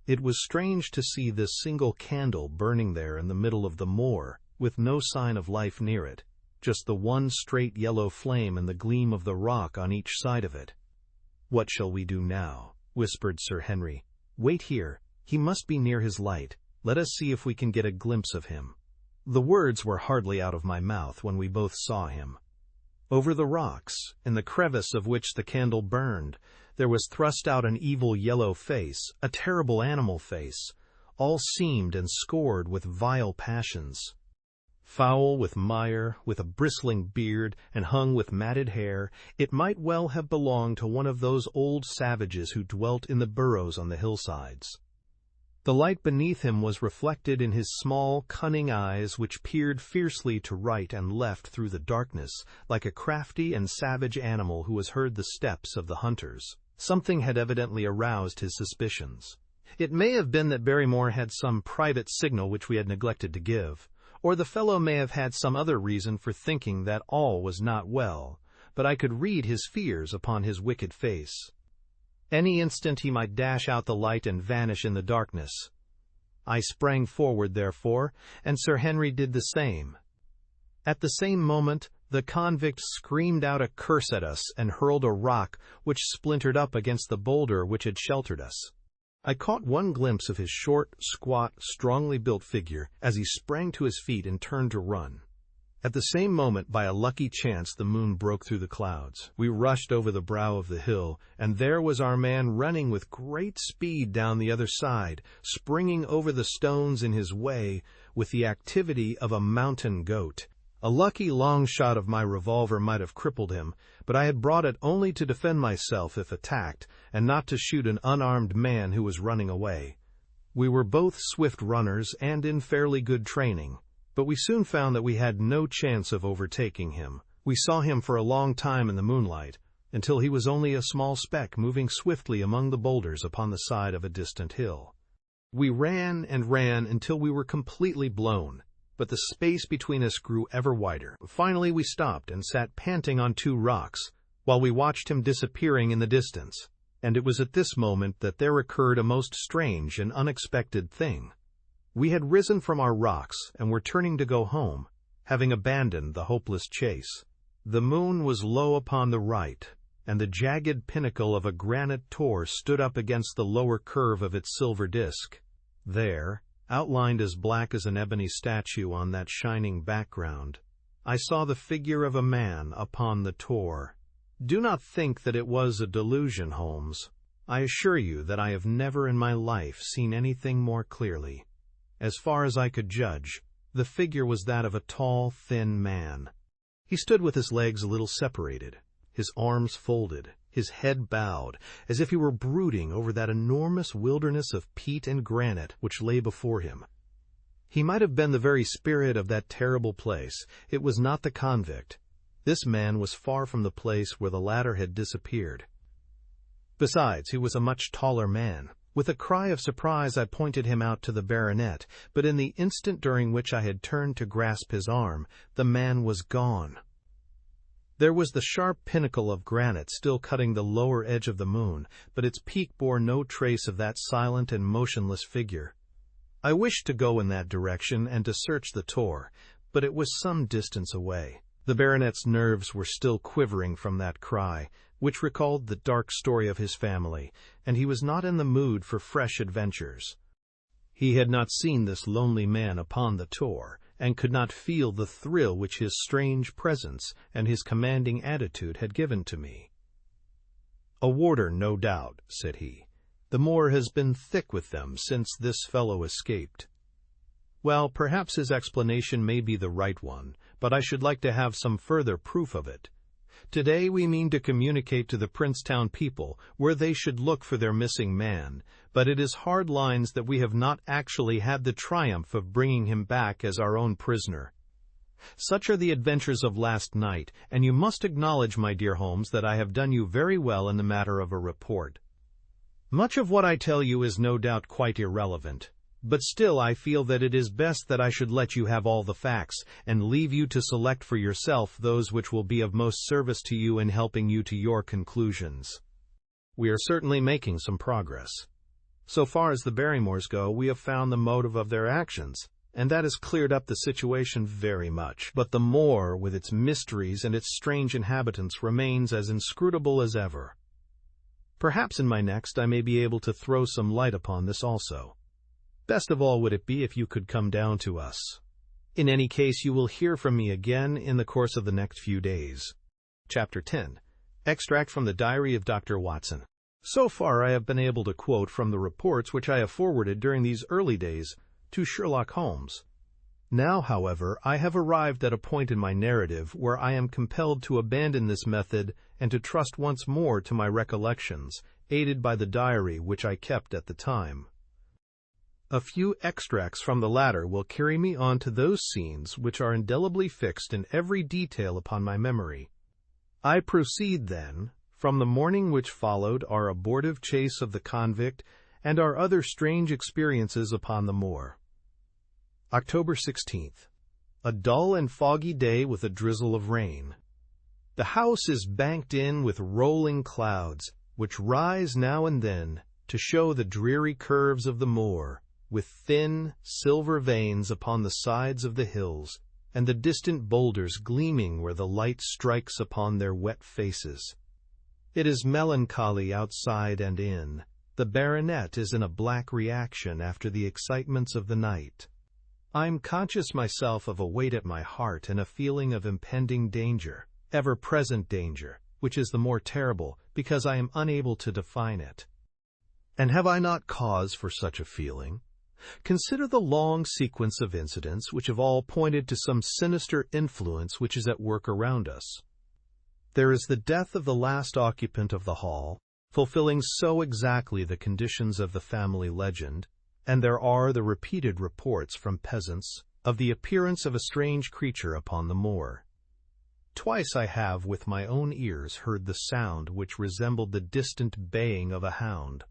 [SPEAKER 1] It was strange to see this single candle burning there in the middle of the moor, with no sign of life near it, just the one straight yellow flame and the gleam of the rock on each side of it. "What shall we do now?" whispered Sir Henry. "Wait here. He must be near his light. Let us see if we can get a glimpse of him." The words were hardly out of my mouth when we both saw him. Over the rocks, in the crevice of which the candle burned, there was thrust out an evil yellow face, a terrible animal face, all seamed and scored with vile passions. Foul with mire, with a bristling beard, and hung with matted hair, it might well have belonged to one of those old savages who dwelt in the burrows on the hillsides. The light beneath him was reflected in his small, cunning eyes, which peered fiercely to right and left through the darkness, like a crafty and savage animal who has heard the steps of the hunters. Something had evidently aroused his suspicions. It may have been that Barrymore had some private signal which we had neglected to give, or the fellow may have had some other reason for thinking that all was not well, but I could read his fears upon his wicked face. Any instant he might dash out the light and vanish in the darkness. I sprang forward, therefore, and Sir Henry did the same. At the same moment, the convict screamed out a curse at us and hurled a rock which splintered up against the boulder which had sheltered us. I caught one glimpse of his short, squat, strongly built figure as he sprang to his feet and turned to run. At the same moment, by a lucky chance, the moon broke through the clouds. We rushed over the brow of the hill, and there was our man running with great speed down the other side, springing over the stones in his way with the activity of a mountain goat. A lucky long shot of my revolver might have crippled him, but I had brought it only to defend myself if attacked, and not to shoot an unarmed man who was running away. We were both swift runners and in fairly good training, but we soon found that we had no chance of overtaking him. We saw him for a long time in the moonlight, until he was only a small speck moving swiftly among the boulders upon the side of a distant hill. We ran and ran until we were completely blown, but the space between us grew ever wider. Finally we stopped and sat panting on two rocks, while we watched him disappearing in the distance, and it was at this moment that there occurred a most strange and unexpected thing. We had risen from our rocks and were turning to go home, having abandoned the hopeless chase. The moon was low upon the right, and the jagged pinnacle of a granite tor stood up against the lower curve of its silver disk. There, outlined as black as an ebony statue on that shining background, I saw the figure of a man upon the tor. Do not think that it was a delusion, Holmes. I assure you that I have never in my life seen anything more clearly. As far as I could judge, the figure was that of a tall, thin man. He stood with his legs a little separated, his arms folded, his head bowed, as if he were brooding over that enormous wilderness of peat and granite which lay before him. He might have been the very spirit of that terrible place. It was not the convict. This man was far from the place where the latter had disappeared. Besides, he was a much taller man. With a cry of surprise I pointed him out to the baronet, but in the instant during which I had turned to grasp his arm, the man was gone. There was the sharp pinnacle of granite still cutting the lower edge of the moon, but its peak bore no trace of that silent and motionless figure. I wished to go in that direction and to search the tor, but it was some distance away. The baronet's nerves were still quivering from that cry, which recalled the dark story of his family, and he was not in the mood for fresh adventures. He had not seen this lonely man upon the tor, and could not feel the thrill which his strange presence and his commanding attitude had given to me. "A warder, no doubt," said he. "The moor has been thick with them since this fellow escaped." Well, perhaps his explanation may be the right one, but I should like to have some further proof of it. Today we mean to communicate to the Princetown people where they should look for their missing man, but it is hard lines that we have not actually had the triumph of bringing him back as our own prisoner. Such are the adventures of last night, and you must acknowledge, my dear Holmes, that I have done you very well in the matter of a report. Much of what I tell you is no doubt quite irrelevant, but still I feel that it is best that I should let you have all the facts, and leave you to select for yourself those which will be of most service to you in helping you to your conclusions. We are certainly making some progress. So far as the Barrymores go, we have found the motive of their actions, and that has cleared up the situation very much. But the Moor, with its mysteries and its strange inhabitants, remains as inscrutable as ever. Perhaps in my next I may be able to throw some light upon this also. Best of all would it be if you could come down to us. In any case, you will hear from me again in the course of the next few days. Chapter 10. Extract from the Diary of Dr. Watson. So far I have been able to quote from the reports which I have forwarded during these early days to Sherlock Holmes. Now, however, I have arrived at a point in my narrative where I am compelled to abandon this method and to trust once more to my recollections, aided by the diary which I kept at the time. A few extracts from the latter will carry me on to those scenes which are indelibly fixed in every detail upon my memory. I proceed, then, from the morning which followed our abortive chase of the convict and our other strange experiences upon the moor. October 16th. A dull and foggy day with a drizzle of rain. The house is banked in with rolling clouds, which rise now and then to show the dreary curves of the moor, with thin, silver veins upon the sides of the hills, and the distant boulders gleaming where the light strikes upon their wet faces. It is melancholy outside and in. The baronet is in a black reaction after the excitements of the night. I'm conscious myself of a weight at my heart and a feeling of impending danger, ever-present danger, which is the more terrible because I am unable to define it. And have I not cause for such a feeling? Consider the long sequence of incidents which have all pointed to some sinister influence which is at work around us. There is the death of the last occupant of the hall, fulfilling so exactly the conditions of the family legend, and there are the repeated reports from peasants of the appearance of a strange creature upon the moor. Twice I have with my own ears heard the sound which resembled the distant baying of a hound.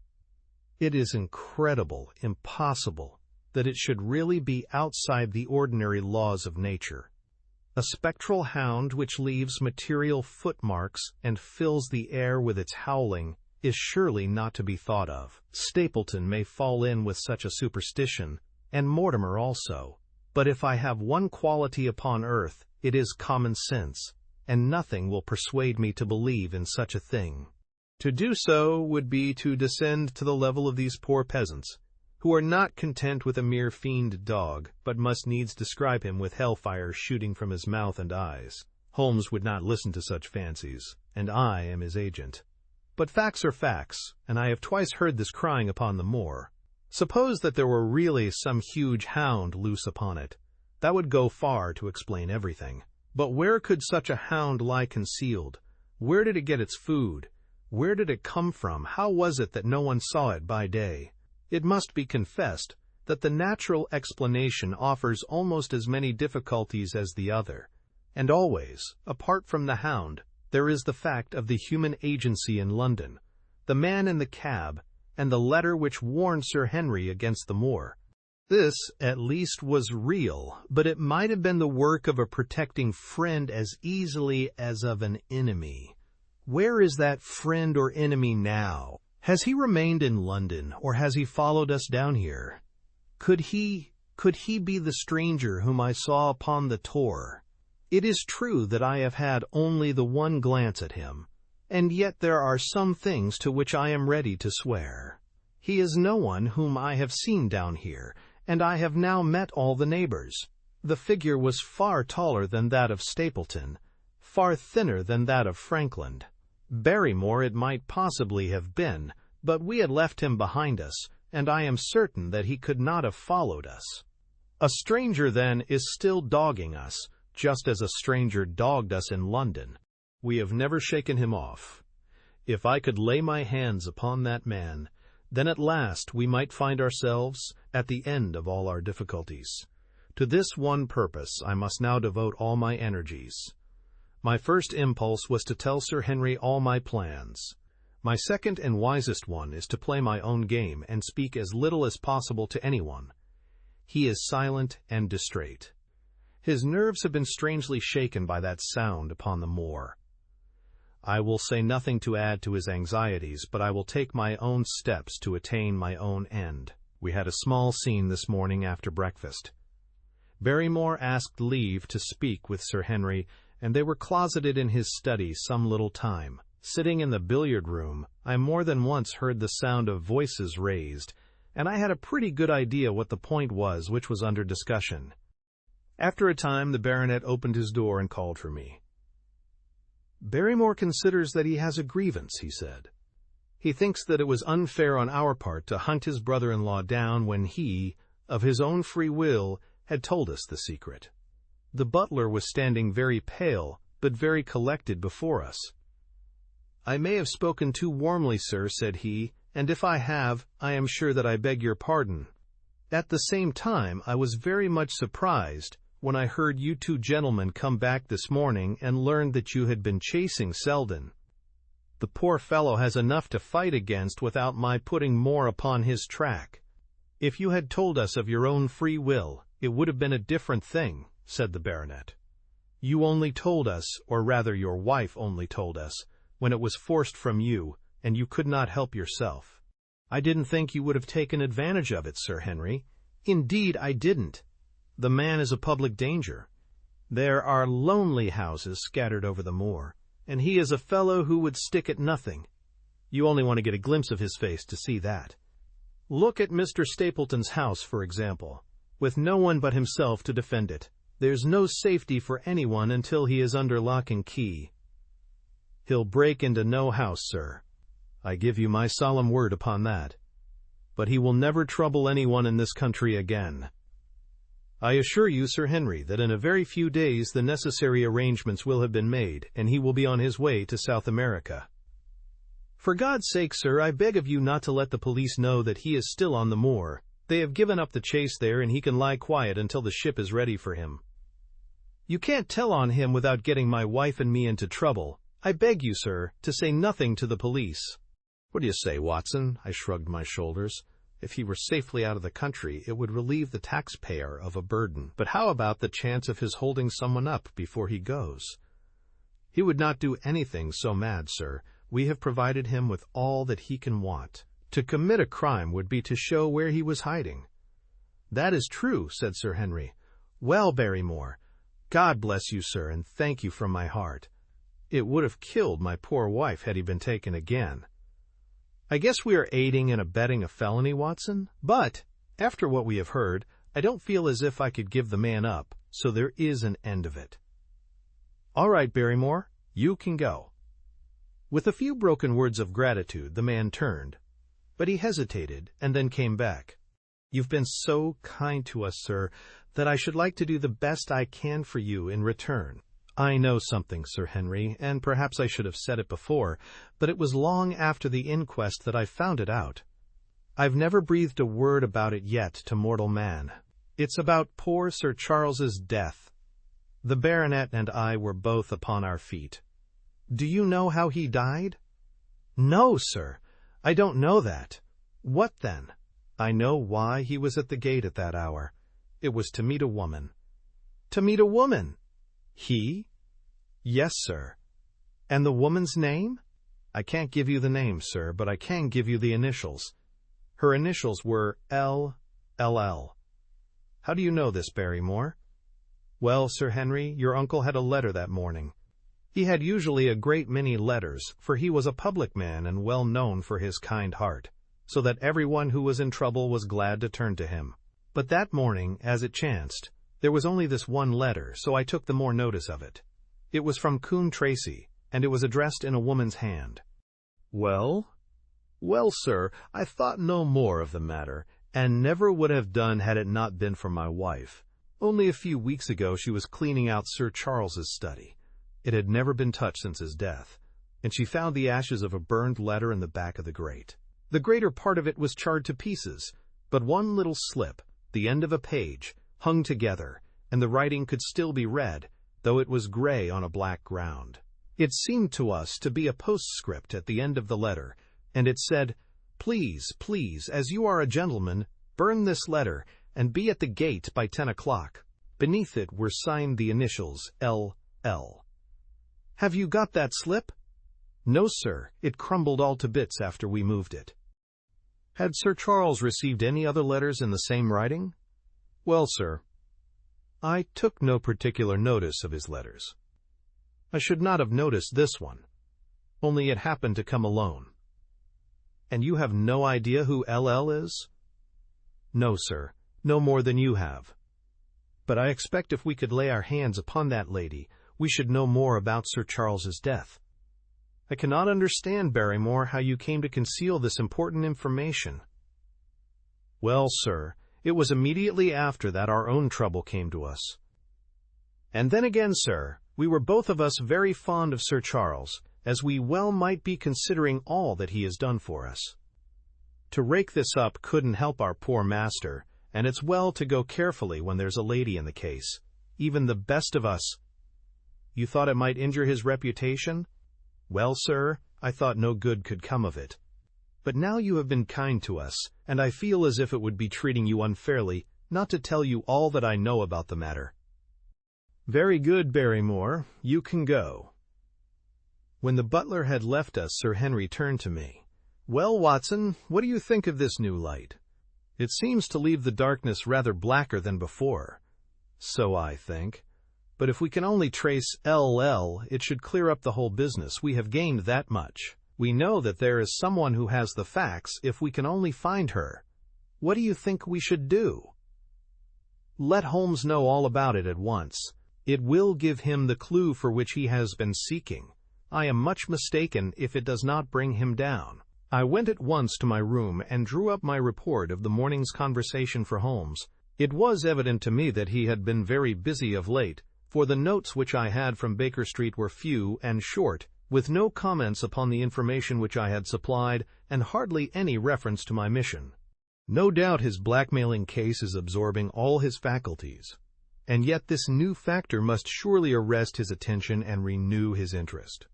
[SPEAKER 1] It is incredible, impossible, that it should really be outside the ordinary laws of nature. A spectral hound which leaves material footmarks and fills the air with its howling is surely not to be thought of. Stapleton may fall in with such a superstition, and Mortimer also, but if I have one quality upon earth, it is common sense, and nothing will persuade me to believe in such a thing. To do so would be to descend to the level of these poor peasants, who are not content with a mere fiend dog, but must needs describe him with hellfire shooting from his mouth and eyes. Holmes would not listen to such fancies, and I am his agent. But facts are facts, and I have twice heard this crying upon the moor. Suppose that there were really some huge hound loose upon it. That would go far to explain everything. But where could such a hound lie concealed? Where did it get its food? Where did it come from? How was it that no one saw it by day? It must be confessed that the natural explanation offers almost as many difficulties as the other, and always, apart from the hound, there is the fact of the human agency in London, the man in the cab, and the letter which warned Sir Henry against the Moor. This, at least, was real, but it might have been the work of a protecting friend as easily as of an enemy. Where is that friend or enemy now? Has he remained in London, or has he followed us down here? Could he be the stranger whom I saw upon the Tor? It is true that I have had only the one glance at him, and yet there are some things to which I am ready to swear. He is no one whom I have seen down here, and I have now met all the neighbors. The figure was far taller than that of Stapleton, far thinner than that of Frankland. Barrymore it might possibly have been, but we had left him behind us, and I am certain that he could not have followed us. A stranger, then, is still dogging us, just as a stranger dogged us in London. We have never shaken him off. If I could lay my hands upon that man, then at last we might find ourselves at the end of all our difficulties. To this one purpose I must now devote all my energies. My first impulse was to tell Sir Henry all my plans. My second and wisest one is to play my own game and speak as little as possible to anyone. He is silent and distrait. His nerves have been strangely shaken by that sound upon the moor. I will say nothing to add to his anxieties, but I will take my own steps to attain my own end. We had a small scene this morning after breakfast. Barrymore asked leave to speak with Sir Henry, and they were closeted in his study some little time. Sitting in the billiard-room, I more than once heard the sound of voices raised, and I had a pretty good idea what the point was which was under discussion. After a time, the baronet opened his door and called for me. "Barrymore considers that he has a grievance," he said. "He thinks that it was unfair on our part to hunt his brother-in-law down when he, of his own free will, had told us the secret." The butler was standing very pale, but very collected before us. "I may have spoken too warmly, sir," said he, "and if I have, I am sure that I beg your pardon. At the same time, I was very much surprised when I heard you two gentlemen come back this morning and learned that you had been chasing Selden. The poor fellow has enough to fight against without my putting more upon his track. If you had told us of your own free will, it would have been a different thing," said the baronet. "You only told us, or rather your wife only told us, when it was forced from you, and you could not help yourself. I didn't think you would have taken advantage of it, Sir Henry. Indeed, I didn't. The man is a public danger. There are lonely houses scattered over the moor, and he is a fellow who would stick at nothing. You only want to get a glimpse of his face to see that. Look at Mr. Stapleton's house, for example, with no one but himself to defend it. There's no safety for anyone until he is under lock and key. He'll break into no house, sir. I give you my solemn word upon that. But he will never trouble anyone in this country again. I assure you, Sir Henry, that in a very few days the necessary arrangements will have been made, and he will be on his way to South America. For God's sake, sir, I beg of you not to let the police know that he is still on the moor. They have given up the chase there, and he can lie quiet until the ship is ready for him. You can't tell on him without getting my wife and me into trouble. I beg you, sir, to say nothing to the police." "What do you say, Watson?" I shrugged my shoulders. If he were safely out of the country, it would relieve the taxpayer of a burden. But how about the chance of his holding someone up before he goes? "He would not do anything so mad, sir. We have provided him with all that he can want. To commit a crime would be to show where he was hiding." "That is true," said Sir Henry. "Well, Barrymore, God bless you, sir, and thank you from my heart. It would have killed my poor wife had he been taken again. I guess we are aiding and abetting a felony, Watson, but, after what we have heard, I don't feel as if I could give the man up, so there is an end of it. All right, Barrymore, you can go." With a few broken words of gratitude, the man turned, but he hesitated and then came back. "You've been so kind to us, sir, that I should like to do the best I can for you in return. I know something, Sir Henry, and perhaps I should have said it before, but it was long after the inquest that I found it out. I've never breathed a word about it yet to mortal man. It's about poor Sir Charles's death." The baronet and I were both upon our feet. "Do you know how he died?" "No, sir, I don't know that." "What then?" "I know why he was at the gate at that hour. It was to meet a woman." "To meet a woman? He?" "Yes, sir." "And the woman's name?" "I can't give you the name, sir, but I can give you the initials. Her initials were L.L.L. How do you know this, Barrymore?" "Well, Sir Henry, your uncle had a letter that morning. He had usually a great many letters, for he was a public man and well known for his kind heart, so that everyone who was in trouble was glad to turn to him. But that morning, as it chanced, there was only this one letter, so I took the more notice of it. It was from Coombe Tracy, and it was addressed in a woman's hand." "Well?" "Well, sir, I thought no more of the matter, and never would have done had it not been for my wife. Only a few weeks ago she was cleaning out Sir Charles's study. It had never been touched since his death, and she found the ashes of a burned letter in the back of the grate. The greater part of it was charred to pieces, but one little slip, the end of a page, hung together, and the writing could still be read, though it was gray on a black ground. It seemed to us to be a postscript at the end of the letter, and it said, "Please, please, as you are a gentleman, burn this letter, and be at the gate by 10 o'clock. Beneath it were signed the initials L.L. Have you got that slip? No, sir, it crumbled all to bits after we moved it. Had Sir Charles received any other letters in the same writing? Well, sir, I took no particular notice of his letters. I should not have noticed this one, only it happened to come alone. And you have no idea who L.L. is? No, sir, no more than you have. But I expect if we could lay our hands upon that lady, we should know more about Sir Charles's death. I cannot understand, Barrymore, how you came to conceal this important information. Well, sir, it was immediately after that our own trouble came to us. And then again, sir, we were both of us very fond of Sir Charles, as we well might be considering all that he has done for us. To rake this up couldn't help our poor master, and it's well to go carefully when there's a lady in the case, even the best of us. You thought it might injure his reputation? Well, sir, I thought no good could come of it. But now you have been kind to us, and I feel as if it would be treating you unfairly not to tell you all that I know about the matter. Very good, Barrymore, you can go. When the butler had left us, Sir Henry turned to me. Well, Watson, what do you think of this new light? It seems to leave the darkness rather blacker than before. So I think. But if we can only trace L.L., it should clear up the whole business. We have gained that much. We know that there is someone who has the facts if we can only find her. What do you think we should do? Let Holmes know all about it at once. It will give him the clue for which he has been seeking. I am much mistaken if it does not bring him down. I went at once to my room and drew up my report of the morning's conversation for Holmes. It was evident to me that he had been very busy of late, for the notes which I had from Baker Street were few and short, with no comments upon the information which I had supplied, and hardly any reference to my mission. No doubt his blackmailing case is absorbing all his faculties, and yet this new factor must surely arrest his attention and renew his interest.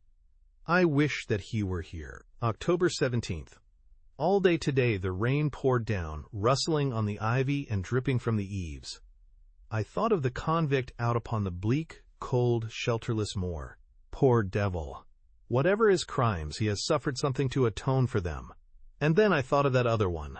[SPEAKER 1] I wish that he were here. October 17th. All day today the rain poured down, rustling on the ivy and dripping from the eaves. I thought of the convict out upon the bleak, cold, shelterless moor. Poor devil! Whatever his crimes, he has suffered something to atone for them. And then I thought of that other one,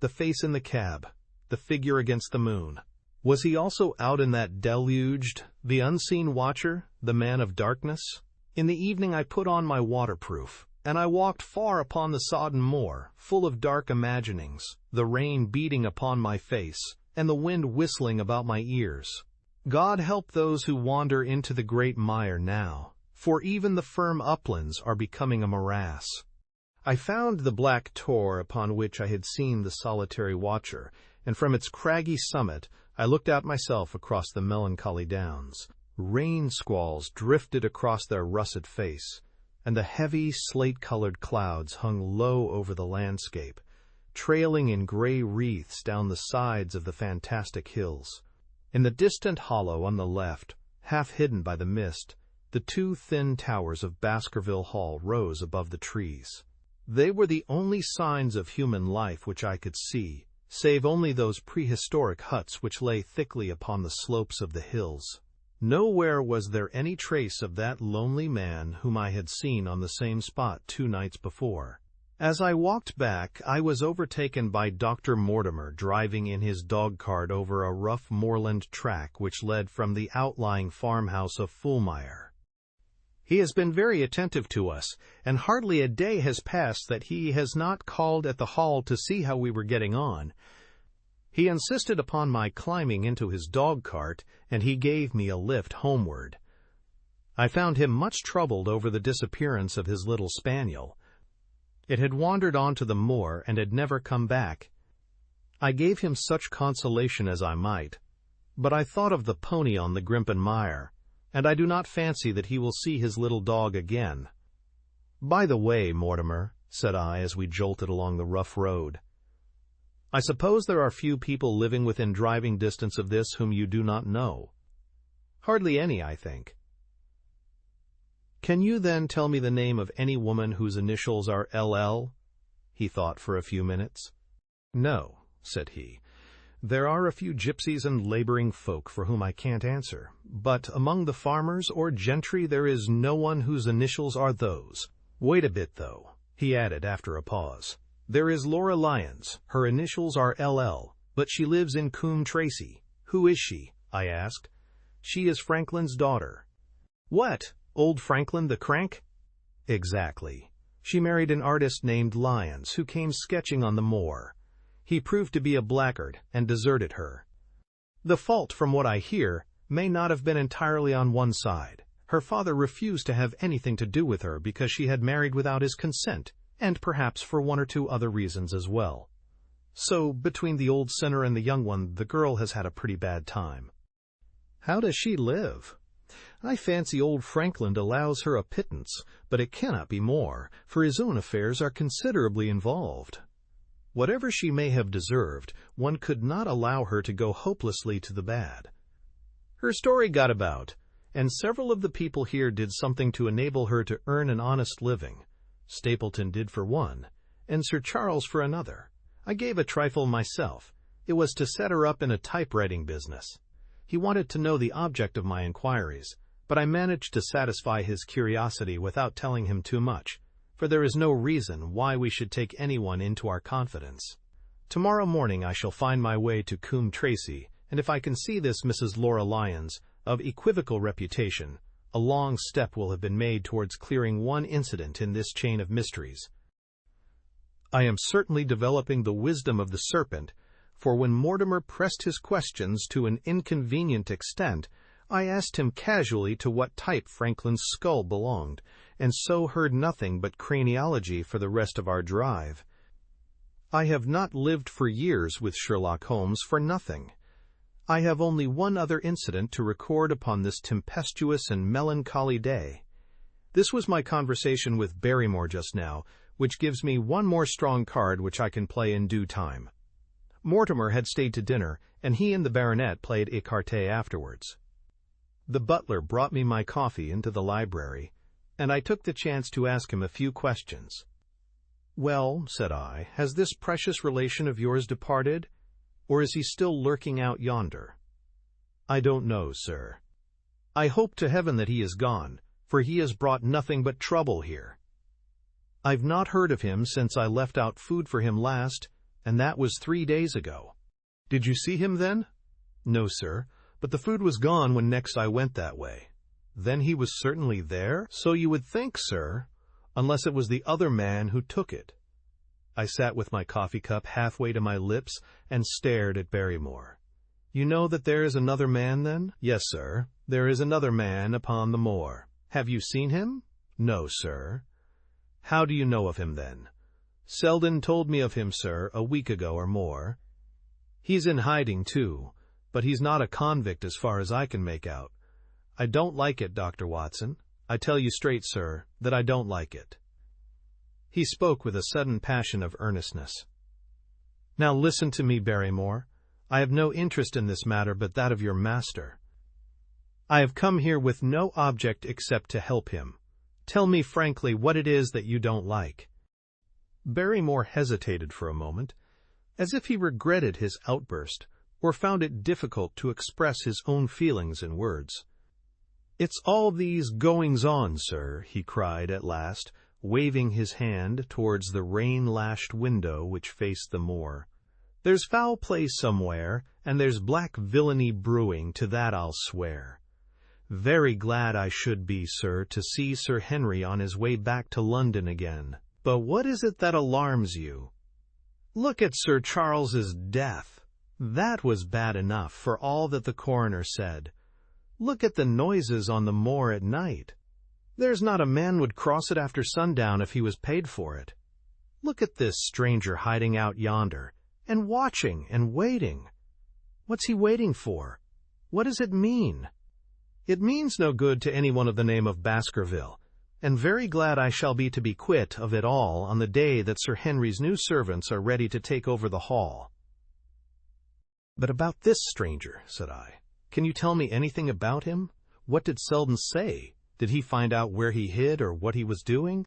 [SPEAKER 1] the face in the cab, the figure against the moon. Was he also out in that deluged, the unseen watcher, the man of darkness? In the evening I put on my waterproof, and I walked far upon the sodden moor, full of dark imaginings, the rain beating upon my face, and the wind whistling about my ears. God help those who wander into the great mire now, for even the firm uplands are becoming a morass. I found the black tor upon which I had seen the solitary watcher, and from its craggy summit I looked out myself across the melancholy downs. Rain squalls drifted across their russet face, and the heavy slate-colored clouds hung low over the landscape, trailing in gray wreaths down the sides of the fantastic hills. In the distant hollow on the left, half hidden by the mist, the two thin towers of Baskerville Hall rose above the trees. They were the only signs of human life which I could see, save only those prehistoric huts which lay thickly upon the slopes of the hills. Nowhere was there any trace of that lonely man whom I had seen on the same spot 2 nights before. As I walked back, I was overtaken by Dr. Mortimer driving in his dog-cart over a rough moorland track which led from the outlying farmhouse of Fulmire. He has been very attentive to us, and hardly a day has passed that he has not called at the hall to see how we were getting on. He insisted upon my climbing into his dog-cart, and he gave me a lift homeward. I found him much troubled over the disappearance of his little spaniel. It had wandered on to the moor and had never come back. I gave him such consolation as I might, but I thought of the pony on the Grimpen Mire, and I do not fancy that he will see his little dog again. By the way, Mortimer, said I as we jolted along the rough road, I suppose there are few people living within driving distance of this whom you do not know. Hardly any, I think. Can you then tell me the name of any woman whose initials are LL? He thought for a few minutes. No, said he. There are a few gypsies and laboring folk for whom I can't answer, but among the farmers or gentry there is no one whose initials are those. Wait a bit, though, he added after a pause. There is Laura Lyons. Her initials are LL, but she lives in Coombe Tracey. Who is she? I asked. She is Franklin's daughter. What? Old Franklin the Crank? Exactly. She married an artist named Lyons, who came sketching on the Moor. He proved to be a blackguard and deserted her. The fault, from what I hear, may not have been entirely on one side. Her father refused to have anything to do with her because she had married without his consent, and perhaps for one or two other reasons as well. So, between the old sinner and the young one, the girl has had a pretty bad time. How does she live? I fancy old Franklin allows her a pittance, but it cannot be more, for his own affairs are considerably involved. Whatever she may have deserved, one could not allow her to go hopelessly to the bad. Her story got about, and several of the people here did something to enable her to earn an honest living. Stapleton did for one, and Sir Charles for another. I gave a trifle myself. It was to set her up in a typewriting business. He wanted to know the object of my inquiries, but I managed to satisfy his curiosity without telling him too much, for there is no reason why we should take anyone into our confidence. Tomorrow morning I shall find my way to Coombe Tracey, and if I can see this Mrs. Laura Lyons, of equivocal reputation, a long step will have been made towards clearing one incident in this chain of mysteries. I am certainly developing the wisdom of the serpent, for when Mortimer pressed his questions to an inconvenient extent, I asked him casually to what type Franklin's skull belonged, and so heard nothing but craniology for the rest of our drive. I have not lived for years with Sherlock Holmes for nothing. I have only one other incident to record upon this tempestuous and melancholy day. This was my conversation with Barrymore just now, which gives me one more strong card which I can play in due time. Mortimer had stayed to dinner, and he and the baronet played écarté afterwards. The butler brought me my coffee into the library, and I took the chance to ask him a few questions. "Well," said I, "has this precious relation of yours departed, or is he still lurking out yonder?" "I don't know, sir. I hope to heaven that he is gone, for he has brought nothing but trouble here. I've not heard of him since I left out food for him last, and that was 3 days ago." "Did you see him then?" "No, sir, but the food was gone when next I went that way." "Then he was certainly there?" "So you would think, sir, unless it was the other man who took it." I sat with my coffee cup halfway to my lips and stared at Barrymore. "You know that there is another man, then?" "Yes, sir, there is another man upon the moor." "Have you seen him?" "No, sir." "How do you know of him, then?" "Selden told me of him, sir, a week ago or more." "He's in hiding, too, but he's not a convict as far as I can make out. I don't like it, Dr. Watson. I tell you straight, sir, that I don't like it." He spoke with a sudden passion of earnestness. "Now listen to me, Barrymore. I have no interest in this matter but that of your master. I have come here with no object except to help him. Tell me frankly what it is that you don't like." Barrymore hesitated for a moment, as if he regretted his outburst or found it difficult to express his own feelings in words. "It's all these goings-on, sir," he cried at last, waving his hand towards the rain-lashed window which faced the moor. "There's foul play somewhere, and there's black villainy brewing, to that I'll swear. Very glad I should be, sir, to see Sir Henry on his way back to London again. But what is it that alarms you? Look at Sir Charles's death. That was bad enough, for all that the coroner said. Look at the noises on the moor at night. There's not a man would cross it after sundown if he was paid for it. Look at this stranger hiding out yonder, and watching and waiting. What's he waiting for? What does it mean? It means no good to anyone of the name of Baskerville, and very glad I shall be to be quit of it all on the day that Sir Henry's new servants are ready to take over the hall." "But about this stranger," said I. "Can you tell me anything about him? What did Selden say? Did he find out where he hid or what he was doing?"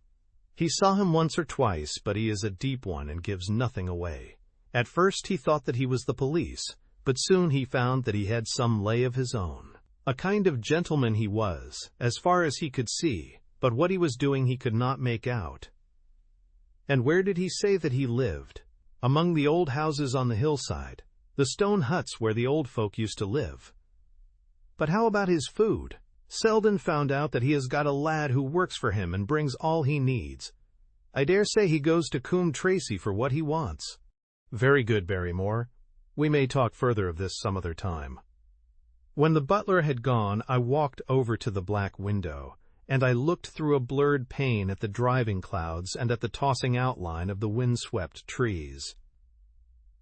[SPEAKER 1] "He saw him once or twice, but he is a deep one and gives nothing away. At first he thought that he was the police, but soon he found that he had some lay of his own. A kind of gentleman he was, as far as he could see, but what he was doing he could not make out." "And where did he say that he lived?" "Among the old houses on the hillside, the stone huts where the old folk used to live." "But how about his food?" "Selden found out that he has got a lad who works for him and brings all he needs. I dare say he goes to Coombe Tracey for what he wants." "Very good, Barrymore. We may talk further of this some other time." When the butler had gone, I walked over to the black window, and I looked through a blurred pane at the driving clouds and at the tossing outline of the wind-swept trees.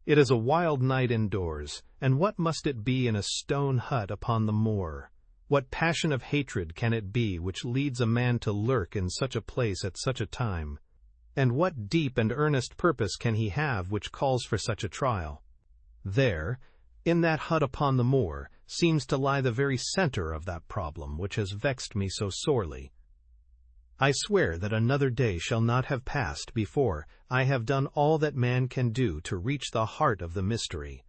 [SPEAKER 1] It is a wild night indoors, and what must it be in a stone hut upon the moor? What passion of hatred can it be which leads a man to lurk in such a place at such a time? And what deep and earnest purpose can he have which calls for such a trial? There, in that hut upon the moor, seems to lie the very center of that problem which has vexed me so sorely. I swear that another day shall not have passed before I have done all that man can do to reach the heart of the mystery.